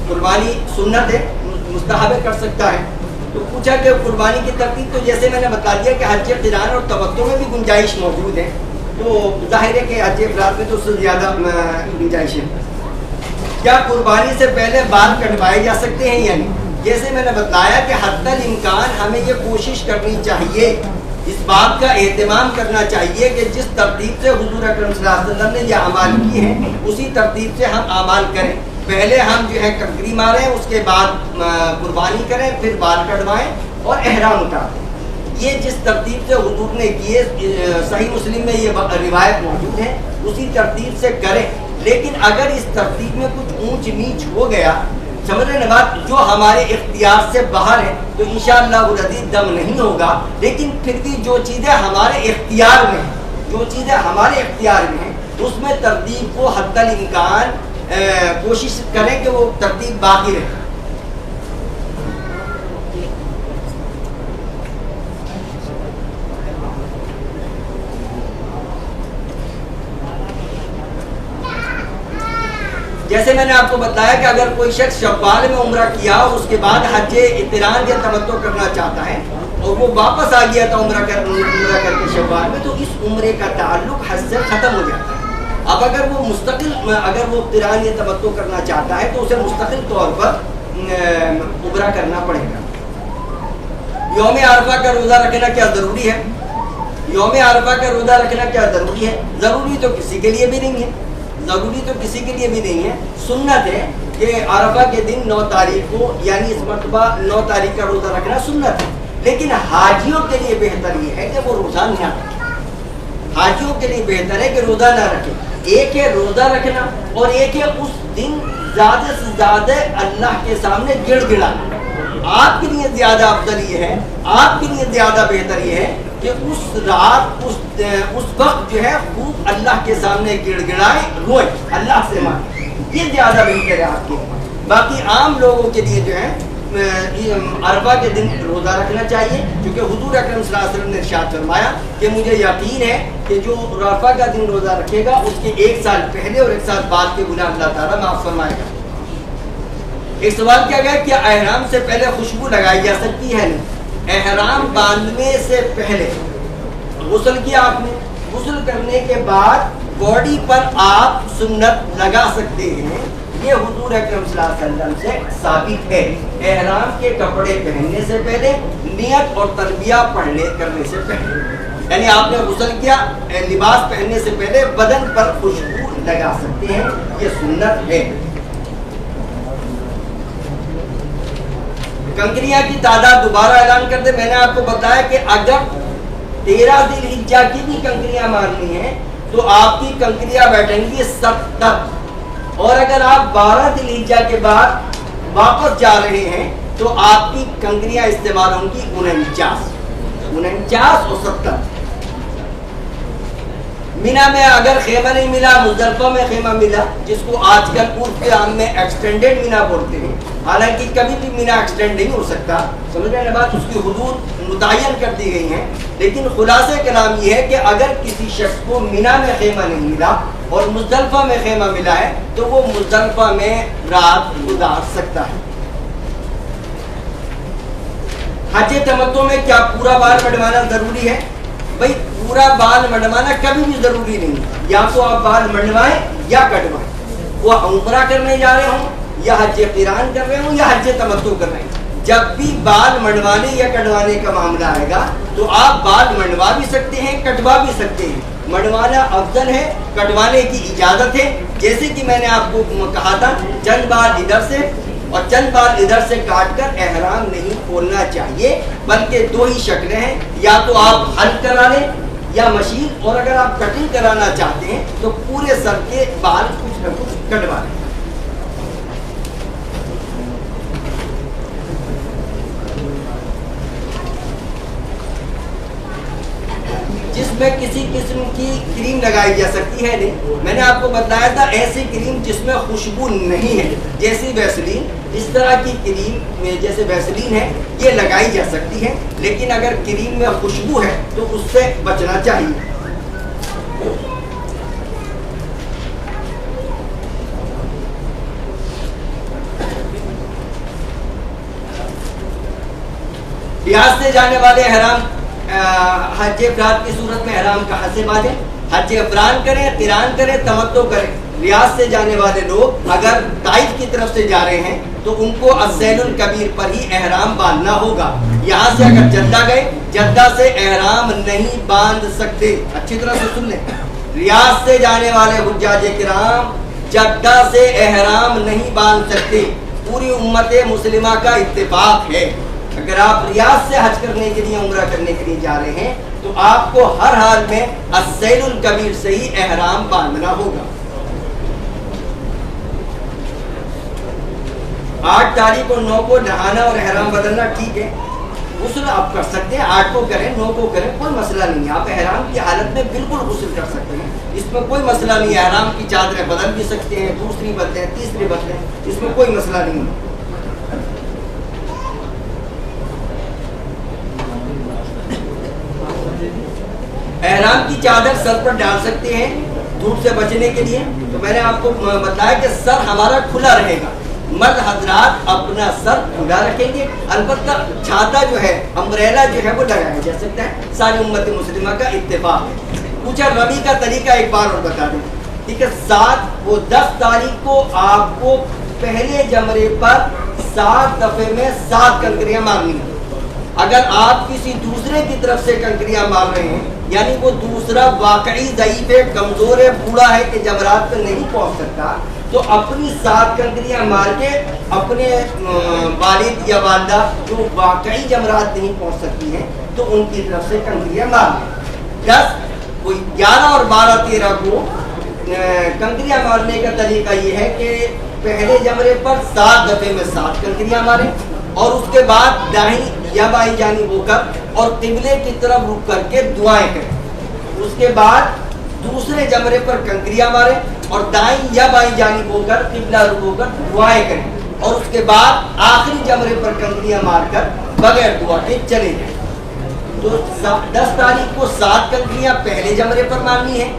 قربانی سنت ہے، مستحب کر سکتا ہے۔ تو پوچھا کہ قربانی کی ترتیب تو جیسے میں نے بتا دیا کہ حج قران اور تمتع میں بھی گنجائش موجود ہے، تو ظاہر ہے کہ حج افراد میں تو اس سے زیادہ گنجائش ہے۔ کیا قربانی سے پہلے بال کٹوائے جا سکتے ہیں یا نہیں؟ جیسے میں نے بتایا کہ حتی الامکان ہمیں یہ کوشش کرنی چاہیے، اس بات کا اہتمام کرنا چاہیے کہ جس ترتیب سے حضور اکرم صلی اللہ علیہ وسلم نے یہ اعمال کی ہیں اسی ترتیب سے ہم اعمال کریں۔ پہلے ہم جو ہے کنکری ماریں، اس کے بعد قربانی کریں، پھر بال کٹوائیں اور احرام اتاریں۔ یہ جس ترتیب سے حضور نے کیے، صحیح مسلم میں یہ روایت موجود ہے، اسی ترتیب سے کریں۔ لیکن اگر اس ترتیب میں کچھ اونچ نیچ ہو گیا، سمجھنے بات جو ہمارے اختیار سے باہر ہے تو انشاءاللہ العزیز دم نہیں ہوگا، لیکن پھر بھی جو چیزیں ہمارے اختیار میں ہیں اس میں ترتیب کو حتی الامکان کوشش کریں کہ وہ ترتیب باقی رہے۔ جیسے میں نے آپ کو بتایا کہ اگر کوئی شخص شوال میں عمرہ کیا اور اس کے بعد حج اقتران یا تمتع کرنا چاہتا ہے اور وہ واپس آ گیا تھا عمرہ کر کے شوال میں، تو اس عمرے کا تعلق حج سے ختم ہو جاتا ہے۔ اب اگر وہ اقتران یا تمتع کرنا چاہتا ہے تو اسے مستقل طور پر عمرہ کرنا پڑے گا۔ یوم عرفہ کا روزہ رکھنا کیا ضروری ہے؟ یوم عرفہ کا روزہ رکھنا کیا ضروری ہے؟ ضروری تو کسی کے لیے بھی نہیں ہے، ضروری تو کسی کے لیے بھی نہیں ہے۔ سنت ہے کہ عرفہ کے دن 9 تاریخ کو، یعنی اس مرتبہ 9 تاریخ کا روزہ رکھنا سنت ہے، لیکن حاجیوں کے لیے بہتر یہ ہے کہ وہ روزہ نہ رکھیں۔ حاجیوں کے لیے بہتر ہے کہ روزہ نہ رکھیں۔ ایک ہے روزہ رکھنا اور ایک ہے اس دن زیادہ سے زیادہ اللہ کے سامنے گڑ گڑانا۔ آپ کے لیے زیادہ افضل یہ ہے، آپ کے لیے زیادہ بہتر یہ ہے کہ اس رات اس وقت جو ہے خوب اللہ کے سامنے گڑ گڑائیں، روئیں، اللہ سے مانگیں، یہ زیادہ بہتر ہے آپ کے لیے۔ باقی عام لوگوں کے لیے جو ہے عرفہ کے دن روزہ رکھنا چاہیے، کیونکہ حضور اکرم صلی اللہ علیہ وسلم نے ارشاد فرمایا کہ مجھے یقین ہے کہ جو عرفہ کا دن روزہ رکھے گا اس کے 1 سال پہلے اور 1 سال بعد کے گناہ اللہ تعالیٰ معاف فرمائے گا۔ ایک سوال کیا گیا کہ احرام سے پہلے خوشبو لگائی جا سکتی ہے؟ نہیں، احرام باندھنے سے پہلے غسل کیا آپ نے، غسل کرنے کے بعد باڈی پر آپ سنت لگا سکتے ہیں، یہ حضور اکرم صلی اللہ علیہ وسلم سے ثابت ہے۔ احرام کے کپڑے پہننے سے پہلے، نیت اور تلبیہ کرنے سے پہلے، یعنی آپ نے غسل کیا، لباس پہننے سے پہلے بدن پر خوشبو لگا سکتے ہیں، یہ سنت ہے۔ کنکریاں کی تعداد دوبارہ اعلان کر دے۔ میں نے آپ کو بتایا کہ اگر 13 ذی الحجہ کی بھی کنکریاں مارنی ہیں تو آپ کی کنکریاں بیٹھیں گی 70، اور اگر آپ 12 ذی الحجہ کے بعد واپس جا رہے ہیں تو آپ کی کنکریاں استعمال ہوں گی 49 اور 70۔ مینا میں اگر خیمہ نہیں ملا، مزدلفہ میں خیمہ ملا، جس کو آج کل عرف عام میں ایکسٹینڈڈ مینا بولتے ہیں، حالانکہ کبھی بھی مینا ایکسٹینڈ نہیں ہو سکتا، سمجھ رہے ہیں بات، اس کی حدود متعین کر دی گئی ہیں، لیکن خلاصہ کلام یہ ہے کہ اگر کسی شخص کو مینا میں خیمہ نہیں ملا اور مزدلفہ میں خیمہ ملا ہے تو وہ مزدلفہ میں رات گزار سکتا ہے۔ حج تمتع میں کیا پورا بال منڈوانا ضروری ہے؟ بھائی پورا بال منڈوانا کبھی بھی ضروری نہیں، یا تو آپ بال منڈوائیں یا کٹوائیں، وہ عمرہ کرنے جا رہے ہوں یا حج قران کر رہے ہوں یا حج تمتع کر رہے ہیں، جب بھی بال منڈوانے یا کٹوانے کا معاملہ آئے گا تو آپ بال منڈوا بھی سکتے ہیں، کٹوا بھی سکتے ہیں۔ منڈوانا افضل ہے، کٹوانے کی اجازت ہے، جیسے کہ میں نے آپ کو کہا تھا چند بال ادھر سے اور چند بال ادھر سے کاٹ کر احرام نہیں کھولنا چاہیے، بلکہ 2 ہی شکلیں ہیں، یا تو آپ حلق کرا لیں یا مشین، اور اگر آپ کٹنگ کرانا چاہتے ہیں تو پورے سر کے بال کچھ نہ کچھ کٹوا لیں۔ جس میں کسی قسم کی کریم لگائی جا سکتی ہے نہیں، میں نے آپ کو بتایا تھا ایسی کریم جس میں خوشبو نہیں ہے، جیسی ویسلین، اس طرح کی کریم جیسے ویسلین ہے یہ لگائی جا سکتی ہے، لیکن اگر کریم میں خوشبو ہے تو اس سے بچنا چاہیے۔ ریاض سے جانے والے احرام حج افراد کی صورت میں احرام کہاں سے باندھیں؟ حج افراد کریں، قران کریں، تمتع کریں۔ ریاض سے جانے والے لوگ اگر طائف کی طرف سے جا رہے ہیں تو ان کو السیل الکبیر پر ہی احرام باندھنا ہوگا۔ یہاں سے اگر جدہ گئے، جدہ سے احرام نہیں باندھ سکتے، اچھی طرح سے سن لیں، ریاض سے جانے والے حجاج کرام جدہ سے احرام نہیں باندھ سکتے، پوری امت مسلمہ کا اتفاق ہے۔ اگر آپ ریاض سے حج کرنے کے لیے، عمرہ کرنے کے لیے جا رہے ہیں تو آپ کو ہر حال میں السیل الکبیر سے ہی احرام باندھنا ہوگا۔ 8 تاریخ اور 9 کو نہانا اور احرام بدلنا ٹھیک ہے، غسل آپ کر سکتے ہیں، 8 کو کریں، 9 کو کریں، کوئی مسئلہ نہیں ہے، آپ احرام کی حالت میں بالکل غسل کر سکتے ہیں، اس میں کوئی مسئلہ نہیں ہے۔ احرام کی چادریں بدل بھی سکتے ہیں، دوسری بدلیں، تیسری بدلیں، اس میں کوئی مسئلہ نہیں ہے۔ احرام کی چادر سر پر ڈال سکتے ہیں، دھوپ سے بچنے کے لیے، تو میں نے آپ کو بتایا کہ سر ہمارا کھلا رہے گا، مرد حضرات اپنا سر کھلا رکھیں گے، البتہ چھاتا جو ہے، امبریلا جو ہے وہ لگایا جا سکتا ہے، ساری امت مسلمہ کا اتفاق ہے۔ پوچھا رمی کا طریقہ ایک بار اور بتا دیں، ٹھیک ہے؟ 10 تاریخ کو آپ کو پہلے جمرے پر 7 دفعے میں 7 کنکریاں مارنی ہیں۔ اگر آپ کسی دوسرے کی طرف سے کنکریاں مار رہے ہیں، یعنی وہ دوسرا واقعی ضعیف ہے، کمزور ہے، بوڑھا ہے کہ جمرات پہ نہیں پہنچ سکتا، تو اپنی 7 کنکریاں مار کے اپنے والد یا والدہ جو واقعی جمرات نہیں پہنچ سکتی ہیں تو ان کی طرف سے کنکریاں مار لیں۔ 11 اور 12 13 کو کنکریاں مارنے کا طریقہ یہ ہے کہ پہلے جمرے پر 7 دفعے میں 7 کنکریاں ماریں، اور اس کے بعد دائیں یا بائیں جانب ہو کر اور قبلے کی طرف رک کر کے دعائیں کریں۔ اس کے بعد دوسرے جمرے پر کنکریاں ماریں اور دائیں یا بائیں جانب ہو کر قبلہ رخ ہو کر دعائیں کریں، اور اس کے بعد آخری جمرے پر کنکریاں مار کر بغیر دعا کے چلے جائیں۔ تو 10 تاریخ کو 7 کنکریاں پہلے جمرے پر مارنی ہے۔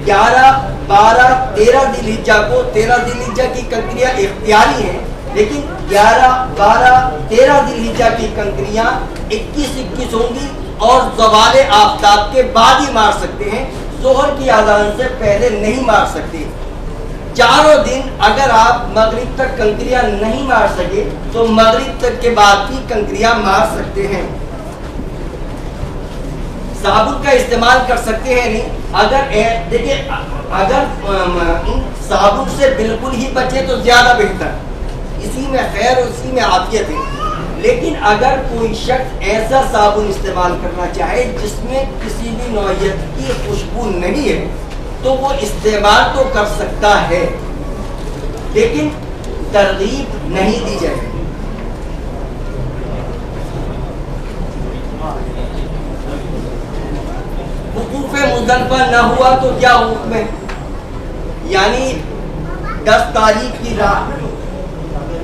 11 12 13 ذی الحجہ کو 13 ذی الحجہ کی کنکریاں اختیاری ہیں، لیکن 11 12 13 ذی الحجہ کی کنکریاں 21 21 ہوں گی اور زوال آفتاب کے بعد ہی مار سکتے ہیں، ظہر کی اذان سے پہلے نہیں مار سکتے۔ چاروں دن اگر آپ مغرب تک کنکریاں نہیں مار سکے تو مغرب تک کے بعد بھی کنکریاں مار سکتے ہیں۔ صابن کا استعمال کر سکتے ہیں نہیں، اگر دیکھیں اگر صابن سے بالکل ہی بچے تو زیادہ بہتر، اسی میں خیر اور اسی میں عافیت ہے، لیکن اگر کوئی شخص ایسا صابن استعمال کرنا چاہے جس میں کسی بھی نوعیت کی خوشبو نہیں ہے تو وہ استعمال تو کر سکتا ہے، لیکن ترغیب نہیں دی جائے۔ وقوف مزدلفہ نہ ہوا تو کیا حکم ہے؟ یعنی 10 تاریخ کی رات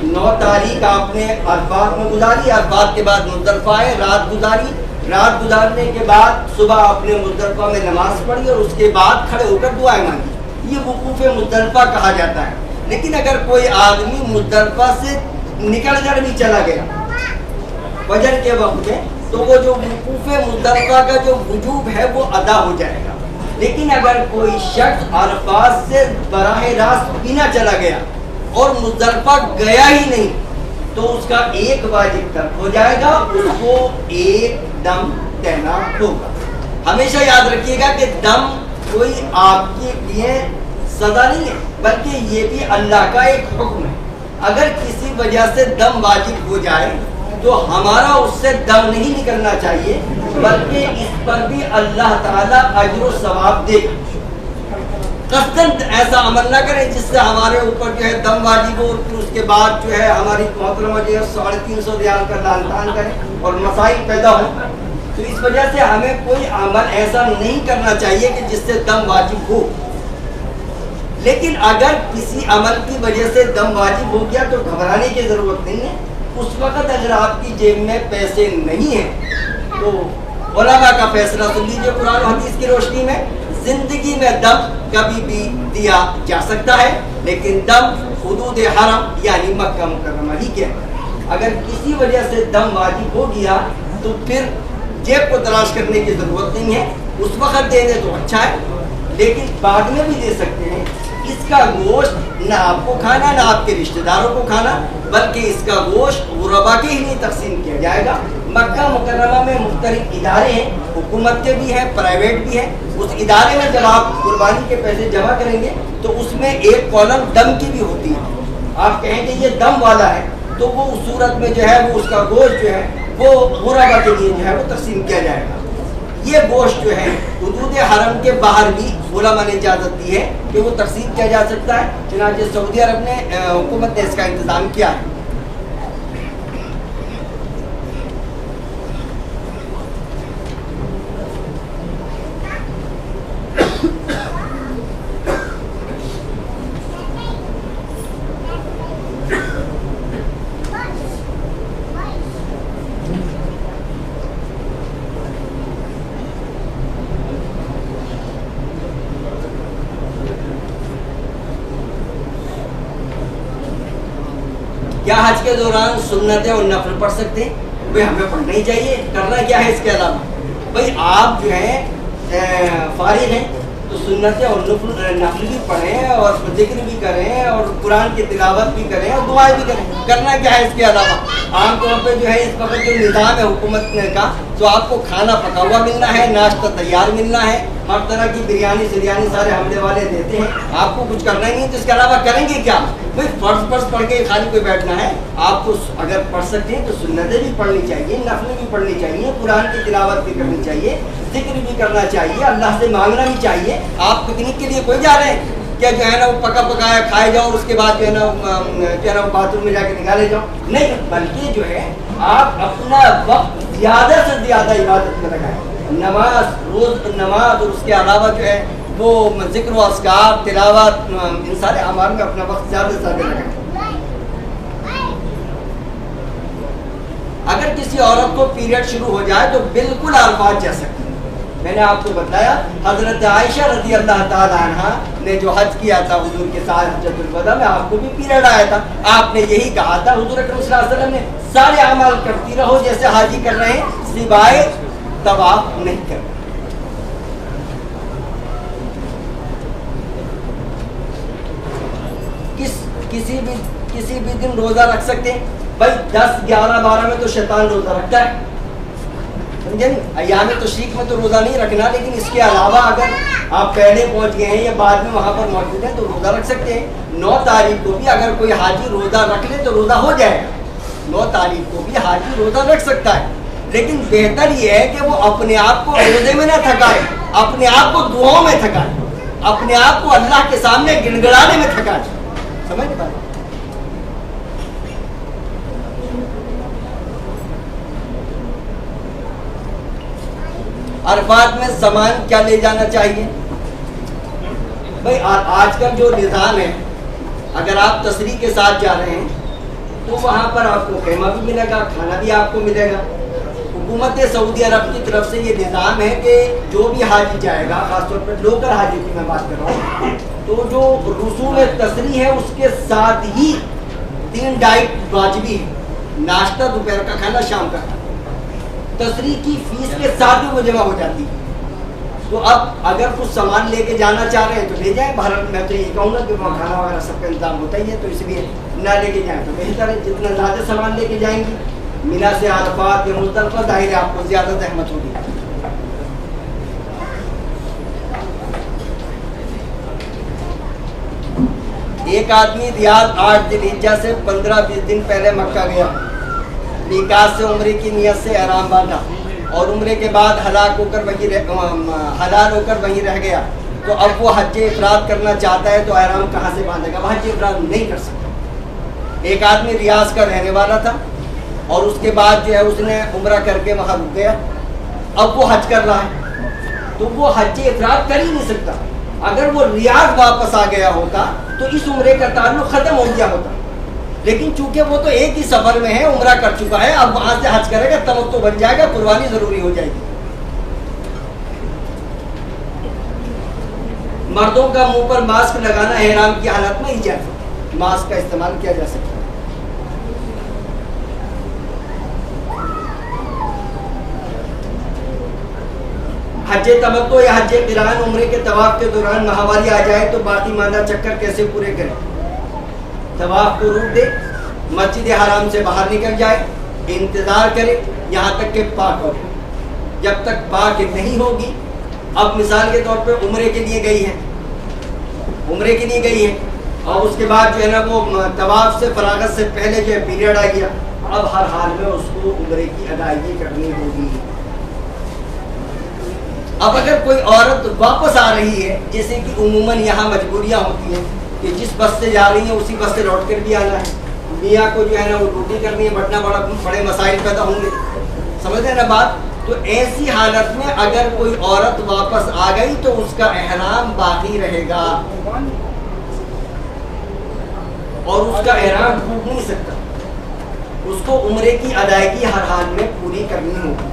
9 تاریخ آپ نے عرفات میں گزاری، عرفات کے بعد مزدلفہ آئے، رات گزاری، رات گزارنے کے بعد صبح آپ نے مزدلفہ میں نماز پڑھی اور اس کے بعد کھڑے ہو کر دعائیں مانگی، یہ وقوف مزدلفہ کہا جاتا ہے۔ لیکن اگر کوئی آدمی مزدلفہ سے نکل کر بھی چلا گیا فجر کے وقت میں تو وہ جو وقوف مزدلفہ کا جو وجوب ہے وہ ادا ہو جائے گا۔ لیکن اگر کوئی شخص عرفات سے براہ راست بنا چلا گیا اور مزدلفہ گیا ہی نہیں تو اس کا ایک واجب ترک ہو جائے گا، اس کو ایک دم دینا ہوگا۔ ہمیشہ یاد رکھیے گا کہ دم کوئی آپ کے لیے سزا نہیں ہے، بلکہ یہ بھی اللہ کا ایک حکم ہے۔ اگر کسی وجہ سے دم واجب ہو جائے تو ہمارا اس سے دم نہیں نکلنا چاہیے، بلکہ اس پر بھی اللہ تعالیٰ اجر و ثواب دے گا۔ قصداً ایسا عمل نہ کریں جس سے ہمارے اوپر جو ہے دم واجب ہو، پھر اس کے بعد جو ہے ہماری محترمہ جو ہے 350 ریال کا دان تان کریں اور مسائل پیدا ہوں۔ تو اس وجہ سے ہمیں کوئی عمل ایسا نہیں کرنا چاہیے کہ جس سے دم واجب ہو۔ لیکن اگر کسی عمل کی وجہ سے دم واجب ہو گیا تو گھبرانے کی ضرورت نہیں ہے۔ اس وقت اگر آپ کی جیب میں پیسے نہیں ہیں تو علماء کا فیصلہ سن لیجیے قرآن و حدیث کی روشنی میں۔ زندگی میں دم کبھی بھی دیا جا سکتا ہے، لیکن دم حدود حرم یعنی مکہ مکرمہ ہی کے اگر کسی وجہ سے دم واجب ہو گیا تو پھر جیب کو تلاش کرنے کی ضرورت نہیں ہے، اس وقت دے دیں تو اچھا ہے، لیکن بعد میں بھی دے سکتے ہیں۔ اس کا گوشت نہ آپ کو کھانا نہ آپ کے رشتہ داروں کو کھانا، بلکہ اس کا گوشت غربا کے ہی لیے تقسیم کیا جائے گا۔ مکہ مکرمہ میں مختلف ادارے ہیں، حکومت کے بھی ہیں، پرائیویٹ بھی ہیں۔ اس ادارے میں جب آپ قربانی کے پیسے جمع کریں گے تو اس میں ایک کالم دم کی بھی ہوتی ہے۔ آپ کہیں گے یہ دم والا ہے تو وہ اس صورت میں جو ہے وہ اس کا گوشت جو ہے وہ غربا کے لیے جو ہے وہ تقسیم کیا جائے گا۔ یہ گوشت جو ہے حدود حرم کے باہر بھی علماء نے اجازت دی ہے کہ وہ تقسیم کیا جا سکتا ہے، چنانچہ سعودی عرب نے حکومت نے اس کا انتظام کیا ہے۔ کے دوران سنتیں اور نفل پڑھ سکتے ہیں؟ بھائی ہمیں پڑھنا ہی چاہیے، کرنا کیا ہے اس کے علاوہ؟ بھائی آپ جو ہیں فارغ ہیں تو سنتیں اور نفل بھی پڑھیں اور ذکر بھی کریں اور قرآن کی تلاوت بھی کریں اور دعائیں بھی کریں، کرنا کیا ہے اس کے علاوہ؟ عام طور پہ جو ہے اس وقت جو نظام ہے حکومت کا، تو آپ کو کھانا پکا ہوا ملنا ہے، ناشتہ تیار ملنا ہے، ہر طرح کی بریانی سریانی سارے حملے والے دیتے ہیں، آپ کو کچھ کرنا ہی نہیں، تو اس کے علاوہ کریں گے کیا؟ بھائی فرض پڑھ کے خالی کوئی بیٹھنا ہے؟ آپ کو اگر پڑھ سکتے ہیں تو سنتیں بھی پڑھنی چاہیے، نفل بھی پڑھنی چاہیے، قرآن کی تلاوت بھی کرنی چاہیے، ذکر بھی کرنا چاہیے، اللہ سے مانگنا بھی چاہیے۔ آپ پکنک کے لیے کوئی جا رہے ہیں کیا جو ہے نا وہ پکا پکایا کھائے جاؤ اور اس کے بعد جو ہے نا باتھ روم میں جا کے نکالے جاؤ؟ نہیں، بلکہ جو ہے آپ اپنا وقت زیادہ سے زیادہ عبادت میں لگائیں، نماز اور اس کے علاوہ جو ہے وہ ذکر و اذکار تلاوت ان سارے اعمال میں اپنا وقت زیادہ سے زیادہ لگائیں۔ اگر کسی عورت کو پیریڈ شروع ہو جائے تو بالکل عرفات جا سکتی ہے۔ میں نے آپ کو بتایا حضرت عائشہ رضی اللہ تعالی عنہ نے جو حج کیا تھا حضور کے ساتھ حجۃ الوداع میں، آپ کو بھی پیریڈ آیا تھا، آپ نے یہی کہا تھا حضور اکرم صلی اللہ علیہ وسلم نے سارے اعمال کرتی رہو جیسے حاجی کر رہے ہیں، سوائے طواف نہیں کرنا۔ کسی بھی دن روزہ رکھ سکتے ہیں؟ بھائی 10 11 12 میں تو شیطان روزہ رکھتا ہے، سمجھے نہیں؟ ایام تشریق میں تو روزہ نہیں رکھنا، لیکن اس کے علاوہ اگر آپ پہلے پہنچ گئے ہیں یا بعد میں وہاں پر موجود ہیں تو روزہ رکھ سکتے ہیں۔ 9 تاریخ کو بھی اگر کوئی حاجی روزہ رکھ لے تو روزہ ہو جائے گا، 9 تاریخ کو بھی حاجی روزہ رکھ سکتا ہے، لیکن بہتر یہ ہے کہ وہ اپنے آپ کو روزے میں نہ تھکائے، اپنے آپ کو دعاؤں میں تھکائے، اپنے آپ کو اللہ کے سامنے گڑگڑانے میں تھکائے، سمجھ پائے؟ عرفات میں سامان کیا لے جانا چاہیے؟ بھائی آج کل جو نظام ہے، اگر آپ تشریح کے ساتھ جا رہے ہیں تو وہاں پر آپ کو خیمہ بھی ملے گا، کھانا بھی آپ کو ملے گا۔ حکومت سعودی عرب کی طرف سے یہ نظام ہے کہ جو بھی حاجی جائے گا، خاص طور پر لوکل حاجی کی میں بات کر رہا ہوں، تو جو رسوم تشریح ہے اس کے ساتھ ہی 3 ڈائٹ واجبی ہے، ناشتہ، دوپہر کا کھانا، شام کا کھانا، تشریح کی فیس کے ساتھ ہی وہ جمع ہو جاتی ہے۔ تو اب اگر کچھ سامان لے کے جانا چاہ رہے ہیں تو لے جائیں، بھارت میں تو یہ کہوں گا کہ وہاں کھانا وغیرہ سب کا انتظام ہوتا ہی ہے، تو اس لیے نہ لے کے جائیں تو بہتر ہے۔ جتنا زیادہ سامان لے کے جائیں گے مینا سے عرفات یا مزدلفہ، ظاہر ہے آپ کو زیادہ زحمت ہوگی۔ ایک آدمی ریاض 8 ذی الحجہ سے 15-20 دن پہلے مکہ گیا، میقات سے عمرے کی نیت سے احرام باندھا اور عمرے کے بعد حلال ہو کر وہیں رہ گیا، تو اب وہ حج افراد کرنا چاہتا ہے تو احرام کہاں سے باندھے گا؟ وہ حج افراد نہیں کر سکتا۔ ایک آدمی ریاض کا رہنے والا تھا اور اس کے بعد جو ہے اس نے عمرہ کر کے وہاں رک گیا، اب وہ حج کر رہا ہے تو وہ حج افراد کر ہی نہیں سکتا۔ اگر وہ ریاض واپس آ گیا ہوتا تو اس عمرے کا تعلق ختم ہو گیا ہوتا، لیکن چونکہ وہ تو ایک ہی سفر میں ہے، عمرہ کر چکا ہے، اب وہاں سے حج کرے گا، تمتع بن جائے گا، قربانی ضروری ہو جائے گی۔ مردوں کا منہ پر ماسک لگانا احرام کی حالت میں ہی جائز، ماسک کا استعمال کیا جا سکتا ہے۔ حج تمتع یا حج قران عمرے کے طواف کے دوران ماہواری آ جائے تو باقی ماندہ چکر کیسے پورے کریں؟ طواف کو روک دے، مسجد حرام سے باہر نکل جائے، انتظار کرے یہاں تک کہ پاک ہو جائے۔ جب تک پاک نہیں ہوگی، اب مثال کے طور پہ عمرے کے لیے گئی ہے اور اس کے بعد جو ہے نا وہ طواف سے فراغت سے پہلے جو ہے پیریڈ آ گیا، اب ہر حال میں اس کو عمرے کی ادائیگی کرنی ہوگی۔ اب اگر کوئی عورت واپس آ رہی ہے، جیسے کہ عموماً یہاں مجبوریاں ہوتی ہیں کہ جس بس سے جا رہی ہیں اسی بس سے لوٹ کر بھی آنا ہے، میاں کو جو ہے نا وہ ڈیوٹی کرنی ہے، بڑے مسائل پیدا ہوں گے، سمجھتے ہیں نا بات؟ تو ایسی حالت میں اگر کوئی عورت واپس آ گئی تو اس کا احرام باقی رہے گا اور اس کا احرام ٹوٹ نہیں سکتا، اس کو عمرے کی ادائیگی ہر حال میں پوری کرنی ہوگی۔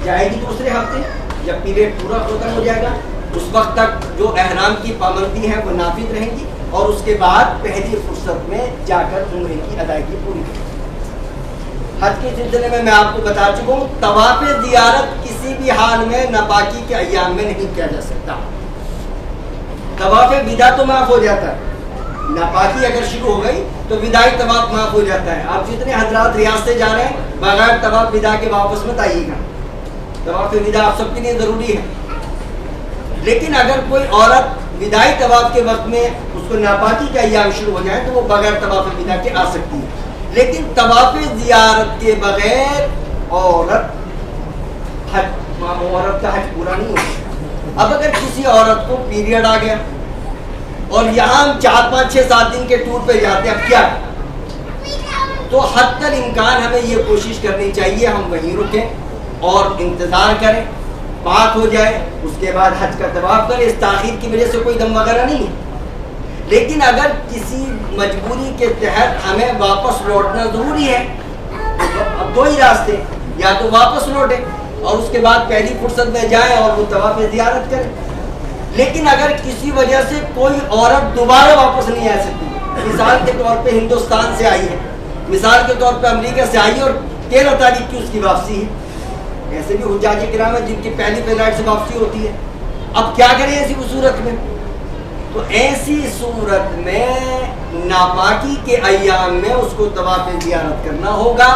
جائے گی دوسرے ہفتے جب پیریڈ پورا ختم ہو جائے گا، اس وقت تک جو احرام کی پابندی ہے وہ نافذ رہیں گی، اور اس کے بعد پہلی فرصت میں جا کر عمرے کی ادائیگی پوری کریں۔ حج کے سلسلے میں آپ کو بتا چکا ہوں، طواف زیارت کسی بھی حال میں ناپاکی کے ایام میں نہیں کیا جا سکتا۔ طواف ودا تو معاف ہو جاتا ہے، ناپاکی اگر شروع ہو گئی تو وداعی طواف معاف ہو جاتا ہے۔ آپ جتنے حضرات ریاض سے جا رہے ہیں بغیر طواف ودا کے واپس مت آئیے گا، طواف ودا آپ سب کے لیے ضروری ہے۔ لیکن اگر کوئی عورت وداعی طواف کے وقت میں اس کو ناپاکی کا ایام شروع ہو جائے تو وہ بغیر طواف ودا کے آ سکتی ہے، لیکن طواف زیارت کے بغیر عورت کا حج پورا نہیں ہوتا۔ اب اگر کسی عورت کو پیریڈ آ گیا اور یہاں ہم 4 5 6 7 دن کے ٹور پہ جاتے ہیں، اب کیا تو حتی الامکان ہمیں یہ کوشش کرنی چاہیے ہم وہیں رکیں اور انتظار کریں، پاک ہو جائے، اس کے بعد حج کا طواف کریں۔ اس تاخیر کی وجہ سے کوئی دم وغیرہ نہیں ہے، لیکن اگر کسی مجبوری کے تحت ہمیں واپس لوٹنا ضروری ہے تو اب 2 ہی راستے، یا تو واپس لوٹیں اور اس کے بعد پہلی فرصت میں جائیں اور وہ طواف زیارت کریں۔ لیکن اگر کسی وجہ سے کوئی عورت دوبارہ واپس نہیں آ سکتی، مثال کے طور پہ ہندوستان سے آئی ہے، مثال کے طور پہ امریکہ سے آئی ہے اور 13 تاریخ کی اس کی واپسی ہے، ایسے بھی حجاج کرام ہیں جن کی پہلی فلائٹ سے واپسی ہوتی ہے، اب کیا کریں ایسی صورت میں؟ تو ایسی صورت میں ناپاکی کے ایام میں اس کو طواف زیارت کرنا ہوگا،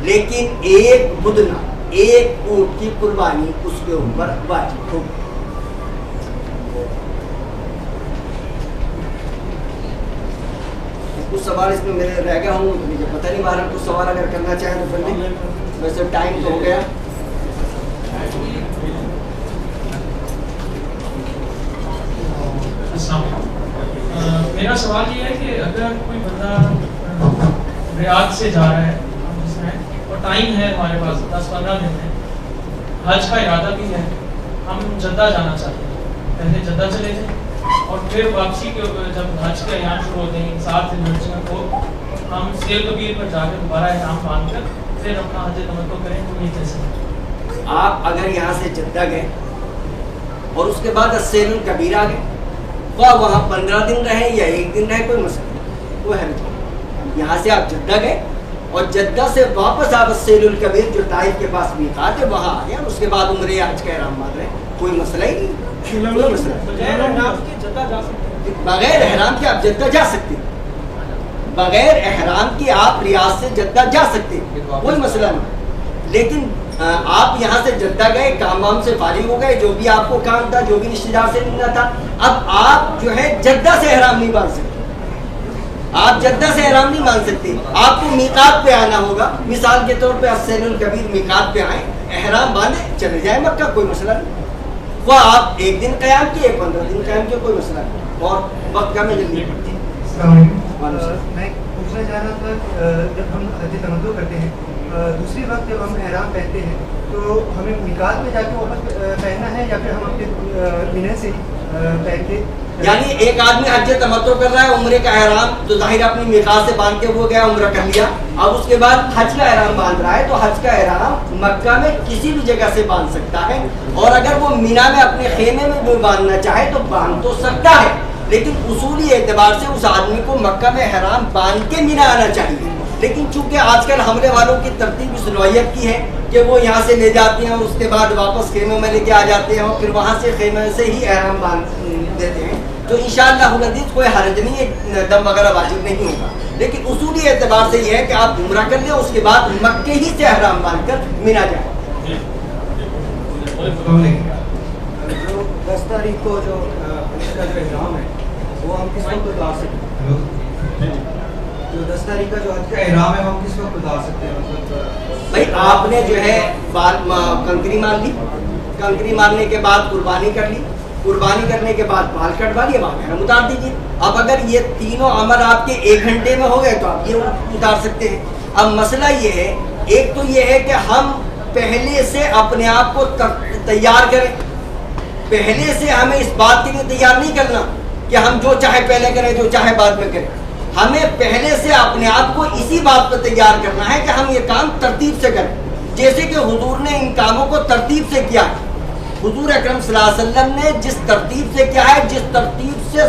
لیکن ایک بدنہ، ایک اونٹ کی قربانی اس کے اوپر واجب ہوگی۔ کچھ سوال اس میں میرے رہ گیا ہوں، مجھے پتہ نہیں، باہر کچھ سوال اگر کرنا چاہیں تو کر لیں، ویسے ٹائم تو ہو گیا۔ میرا سوال یہ ہے کہ اگر کوئی بندہ ریاض سے جا رہا ہے اور ٹائم ہے ہمارے پاس 10-15 دن ہے، حج کا ارادہ بھی ہے، ہم جدہ جانا چاہتے ہیں، پہلے جدہ چلے جائیں اور پھر واپسی کے جب حج کے ایام شروع ہوتے ہیں 7 دن کو ہم سیل کبیر پر جا کے دوبارہ احرام باندھ کر پھر اپنا حج تمتع کریں، تو یہ کیسے؟ آپ اگر یہاں سے جدہ گئے اور اس کے بعد السیل الکبیر آ گئے، وہاں 15 دن رہے یا 1 دن رہے، کوئی مسئلہ نہیں، وہ ہے نہیں۔ یہاں سے آپ جدہ گئے اور جدہ سے واپس آپ السیل الکبیر جو طائف کے پاس میقات ہے وہاں آ گئے، اس کے بعد عمرے یا حج کا احرام باندھ رہے ہیں، کوئی مسئلہ ہی نہیں، کوئی مسئلہ نہیں۔ بغیر احرام کے آپ جدہ جا سکتے ہیں، بغیر احرام کے آپ ریاض سے جدہ جا سکتے ہیں، کوئی مسئلہ نہیں۔ لیکن آپ یہاں سے جدہ گئے، کام وام سے فارغ ہو گئے، جو بھی آپ کو کام تھا، جو بھی رشتہ دار سے ملنا تھا، اب آپ جو ہے جدہ سے احرام نہیں باندھ سکتے، آپ جدہ سے احرام نہیں باندھ سکتے، آپ کو میقات پہ آنا ہوگا۔ مثال کے طور پہ السیل الکبیر میقات پہ آئیں، احرام باندھیں، چلے جائیں مکہ، کوئی مسئلہ نہیں، وہ آپ 1 دن قیام کیے، 15 دن قیام کیے، کوئی مسئلہ نہیں، اور وقت کا میں جلدی پڑتی ہے۔ میں پوچھنا چاہ رہا تھا، جب ہم حج تمتع کرتے ہیں دوسری وقت جب ہم احرام پہنتے ہیں تو ہمیں میقات میں جا کے واپس پہننا ہے یا پھر ہم اپنے منہ سے پہن کے، یعنی ایک آدمی حج تمتع کر رہا ہے، عمرے کا احرام تو ظاہر اپنی میقات سے باندھ کے وہ گیا، عمرہ کر لیا، اب اس کے بعد حج کا احرام باندھ رہا ہے تو حج کا احرام مکہ میں کسی بھی جگہ سے باندھ سکتا ہے، اور اگر وہ مینا میں اپنے خیمے میں بھی باندھنا چاہے تو باندھ تو سکتا ہے، لیکن اصولی اعتبار سے اس آدمی کو مکہ میں احرام باندھ کے مینا آنا چاہیے۔ لیکن چونکہ آج کل حملے والوں کی ترتیب اس نوعیت کی ہے کہ وہ یہاں سے لے جاتے ہیں اور اس کے بعد واپس خیموں میں لے کے آ جاتے ہیں اور پھر وہاں سے خیمے سے ہی احرام باندھ دیتے ہیں، تو انشاءاللہ العزیز کوئی حرج نہیں ہے، دم وغیرہ واجب نہیں ہوگا، لیکن اصولی اعتبار سے یہ ہے کہ آپ عمرہ کر لیں، اس کے بعد مکے ہی سے احرام باندھ کر مینا جائیں۔ جو 10 تاریخ کو جو اس کا جو احرام ہے وہ ہم کس وقت اتار سکتے ہیں؟ جو 10 تاریخ کا جو حج کا احرام ہے وہ ہم کس وقت اتار سکتے ہیں؟ مطلب بھائی آپ نے جو ہے کنکری مار لی، کنکری مارنے کے بعد قربانی کر لی، قربانی کرنے کے بعد بال کٹوا لیے، وہاں احرام اتار دیجیے۔ اب اگر یہ تینوں عمل آپ کے 1 گھنٹے میں ہو گئے تو آپ یہ اتار سکتے ہیں۔ اب مسئلہ یہ ہے، ایک تو یہ ہے کہ ہم پہلے سے اپنے آپ کو تیار کریں، پہلے سے ہمیں اس بات کے لیے تیار نہیں کرنا کہ ہم جو چاہے پہلے کریں جو چاہے بعد میں کریں، ہمیں پہلے سے اپنے آپ کو اسی بات پر تیار کرنا ہے کہ ہم یہ کام ترتیب سے کریں، جیسے کہ حضور نے ان کاموں کو ترتیب سے کیا ہے۔ حضور اکرم صلی اللہ علیہ وسلم نے جس ترتیب سے کیا ہے، جس ترتیب سے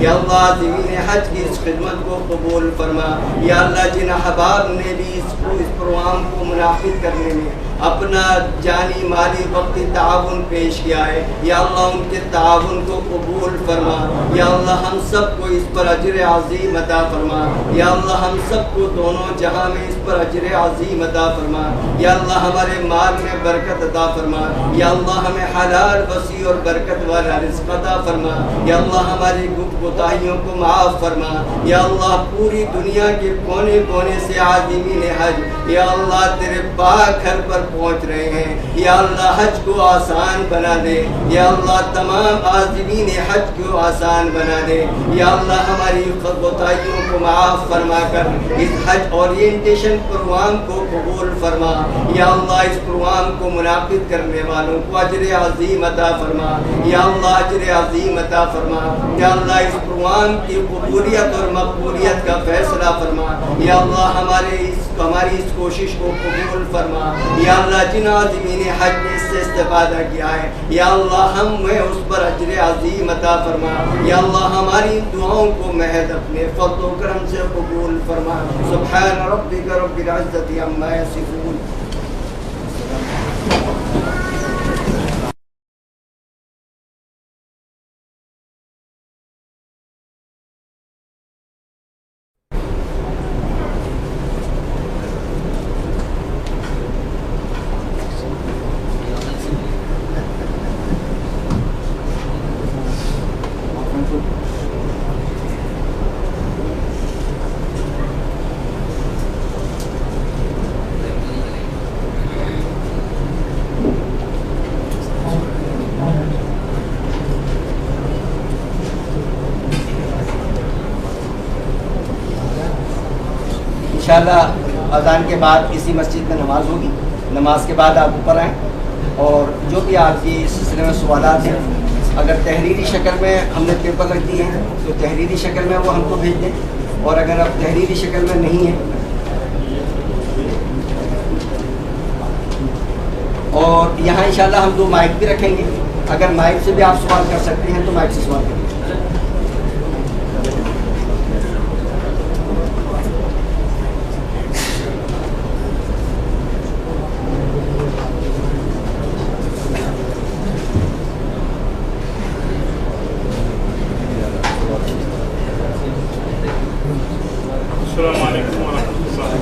یا اللہ عظیمین حج کی اس خدمت کو قبول فرما. یا اللہ جن احباب نے بھی اس پروگرام کو منعقد کرنے میں اپنا جانی مالی وقتی تعاون پیش کیا ہے، یا اللہ ان کے تعاون کو قبول فرما. یا اللہ ہم سب کو اس پر اجر عظیم عطا فرما. یا اللہ ہم سب کو دونوں جہاں میں اس پر اجر عظیم عطا فرما. یا اللہ ہمارے مال میں برکت عطا فرما. یا اللہ ہمیں حلال وسیع اور برکت والا رزق عطا فرما. یا اللہ ہماری کوتاہیوں کو معاف فرما. یا اللہ پوری دنیا کے کونے کونے سے عازمین حج یا اللہ تیرے پاک گھر پر پہنچ رہے ہیں، یا اللہ حج کو آسان بنا دے. یا اللہ تمام عازمین حج کو آسان بنا دے. یا اللہ ہماری کوتاہیوں کو معاف فرما کر اس حج اورینٹیشن پروگرام کو قبول فرما. یا اللہ اس پروگرام کو منعقد کرنے والوں کو اجر عظیم عطا فرما. یا اللہ اجر عظیم عطا فرما. یا اللہ اس پروگرام کی قبولیت اور مقبولیت کا فیصلہ فرما. یا اللہ ہماری اس کوشش کو قبول فرما. یا اللہ جن عازمین حج نے اس سے استفادہ کیا ہے، یا اللہ ہمیں اس پر اجر عظیم عطا فرما. یا اللہ ہماری دعاؤں کو محض اپنے فضل و کرم سے قبول فرما. سبحان ربک رب العزت عما یصفون. انشاءاللہ اذان کے بعد کسی مسجد میں نماز ہوگی. نماز کے بعد آپ اوپر آئیں اور جو بھی آپ کی اس سلسلے میں سوالات ہیں اگر تحریری شکل میں ہم نے پیپر رکھ دیے ہیں تو تحریری شکل میں وہ ہم کو بھیج دیں، اور اگر اب تحریری شکل میں نہیں ہے اور یہاں انشاءاللہ ہم 2 مائک بھی رکھیں گے، اگر مائک سے بھی آپ سوال کر سکتے ہیں تو مائک سے سوال کریں. السلام علیکم ورحمۃ اللہ.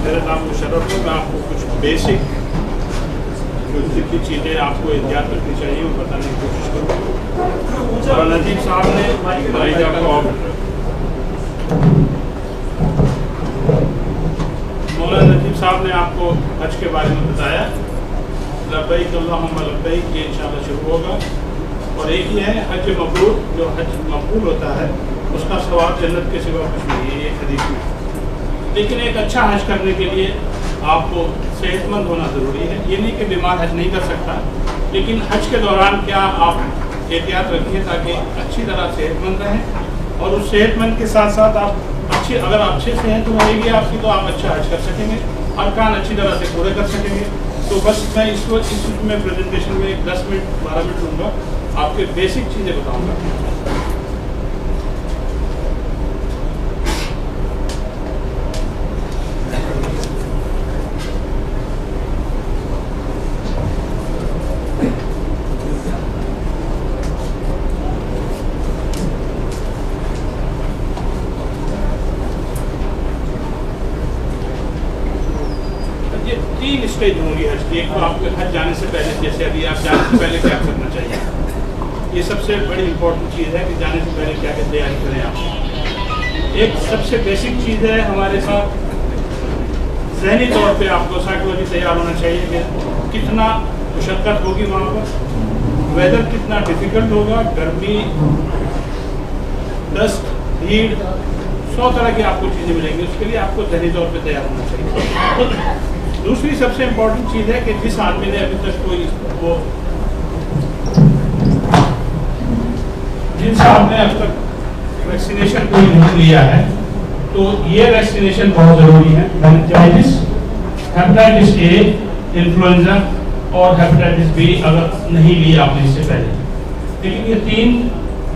میرا نام مشرف ہے. میں آپ کو کچھ بیسک جو جتنی چیزیں آپ کو احتیاط رکھنی چاہیے وہ بتانے کی کوشش کروں گا. مولانا نجیب صاحب نے مولانا نجیب صاحب نے آپ کو حج کے بارے میں بتایا. لبیک اللہم لبیک یہ انشاءاللہ شروع ہوگا. اور ایک ہی ہے حج مبرور، جو حج مقبول ہوتا ہے اس کا ثواب جنت کے سوا کچھ نہیں ہے، یہ حدیث میں. لیکن ایک اچھا حج کرنے کے لیے آپ کو صحت مند ہونا ضروری ہے. یہ نہیں کہ بیمار حج نہیں کر سکتا، لیکن حج کے دوران کیا آپ احتیاط رکھیے تاکہ اچھی طرح صحت مند رہیں. اور اس صحت مند کے ساتھ ساتھ آپ اگر اچھے صحت رہے گی آپ کی تو آپ اچھا حج کر سکیں گے، ارکان اچھی طرح سے پورے کر سکیں گے. تو بس میں اس میں پریزنٹیشن میں 10 منٹ 12 منٹ لوں گا، آپ کے بیسک چیزیں بتاؤں گا. تین اسٹیج ہوں گی حج کی. ایک تو آپ کے حج جانے سے پہلے، جیسے ابھی آپ جانے سے پہلے کیا کرنا چاہیے، یہ سب سے بڑی امپورٹنٹ چیز ہے کہ جانے سے پہلے کیا تیاری کریں آپ. ایک سب سے بیسک چیز ہے ہمارے ساتھ ذہنی طور پہ آپ کو سائیکولوجی تیار ہونا چاہیے کہ کتنا مشقت ہوگی وہاں پر، ویدر کتنا ڈیفیکلٹ ہوگا، گرمی، ڈسٹ، بھیڑ، 100 طرح کی آپ کو چیزیں ملیں گی. اس کے لیے آپ کو ذہنی طور پہ تیار ہونا چاہیے. دوسری سب سے امپورٹنٹ چیز ہے کہ جس آدمی نے ابھی تک جن صاحب نے اب تک ویکسینیشن کوئی نہیں لیا ہے تو یہ ویکسینیشن بہت ضروری ہے. میننجائٹس، ہیپیٹائٹس اے، انفلوئنزا اور ہیپیٹائٹس بی اگر نہیں لیا آپ نے اس سے پہلے. لیکن یہ 3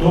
2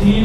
3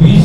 20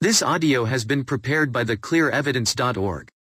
This audio has been prepared by theclearevidence.org.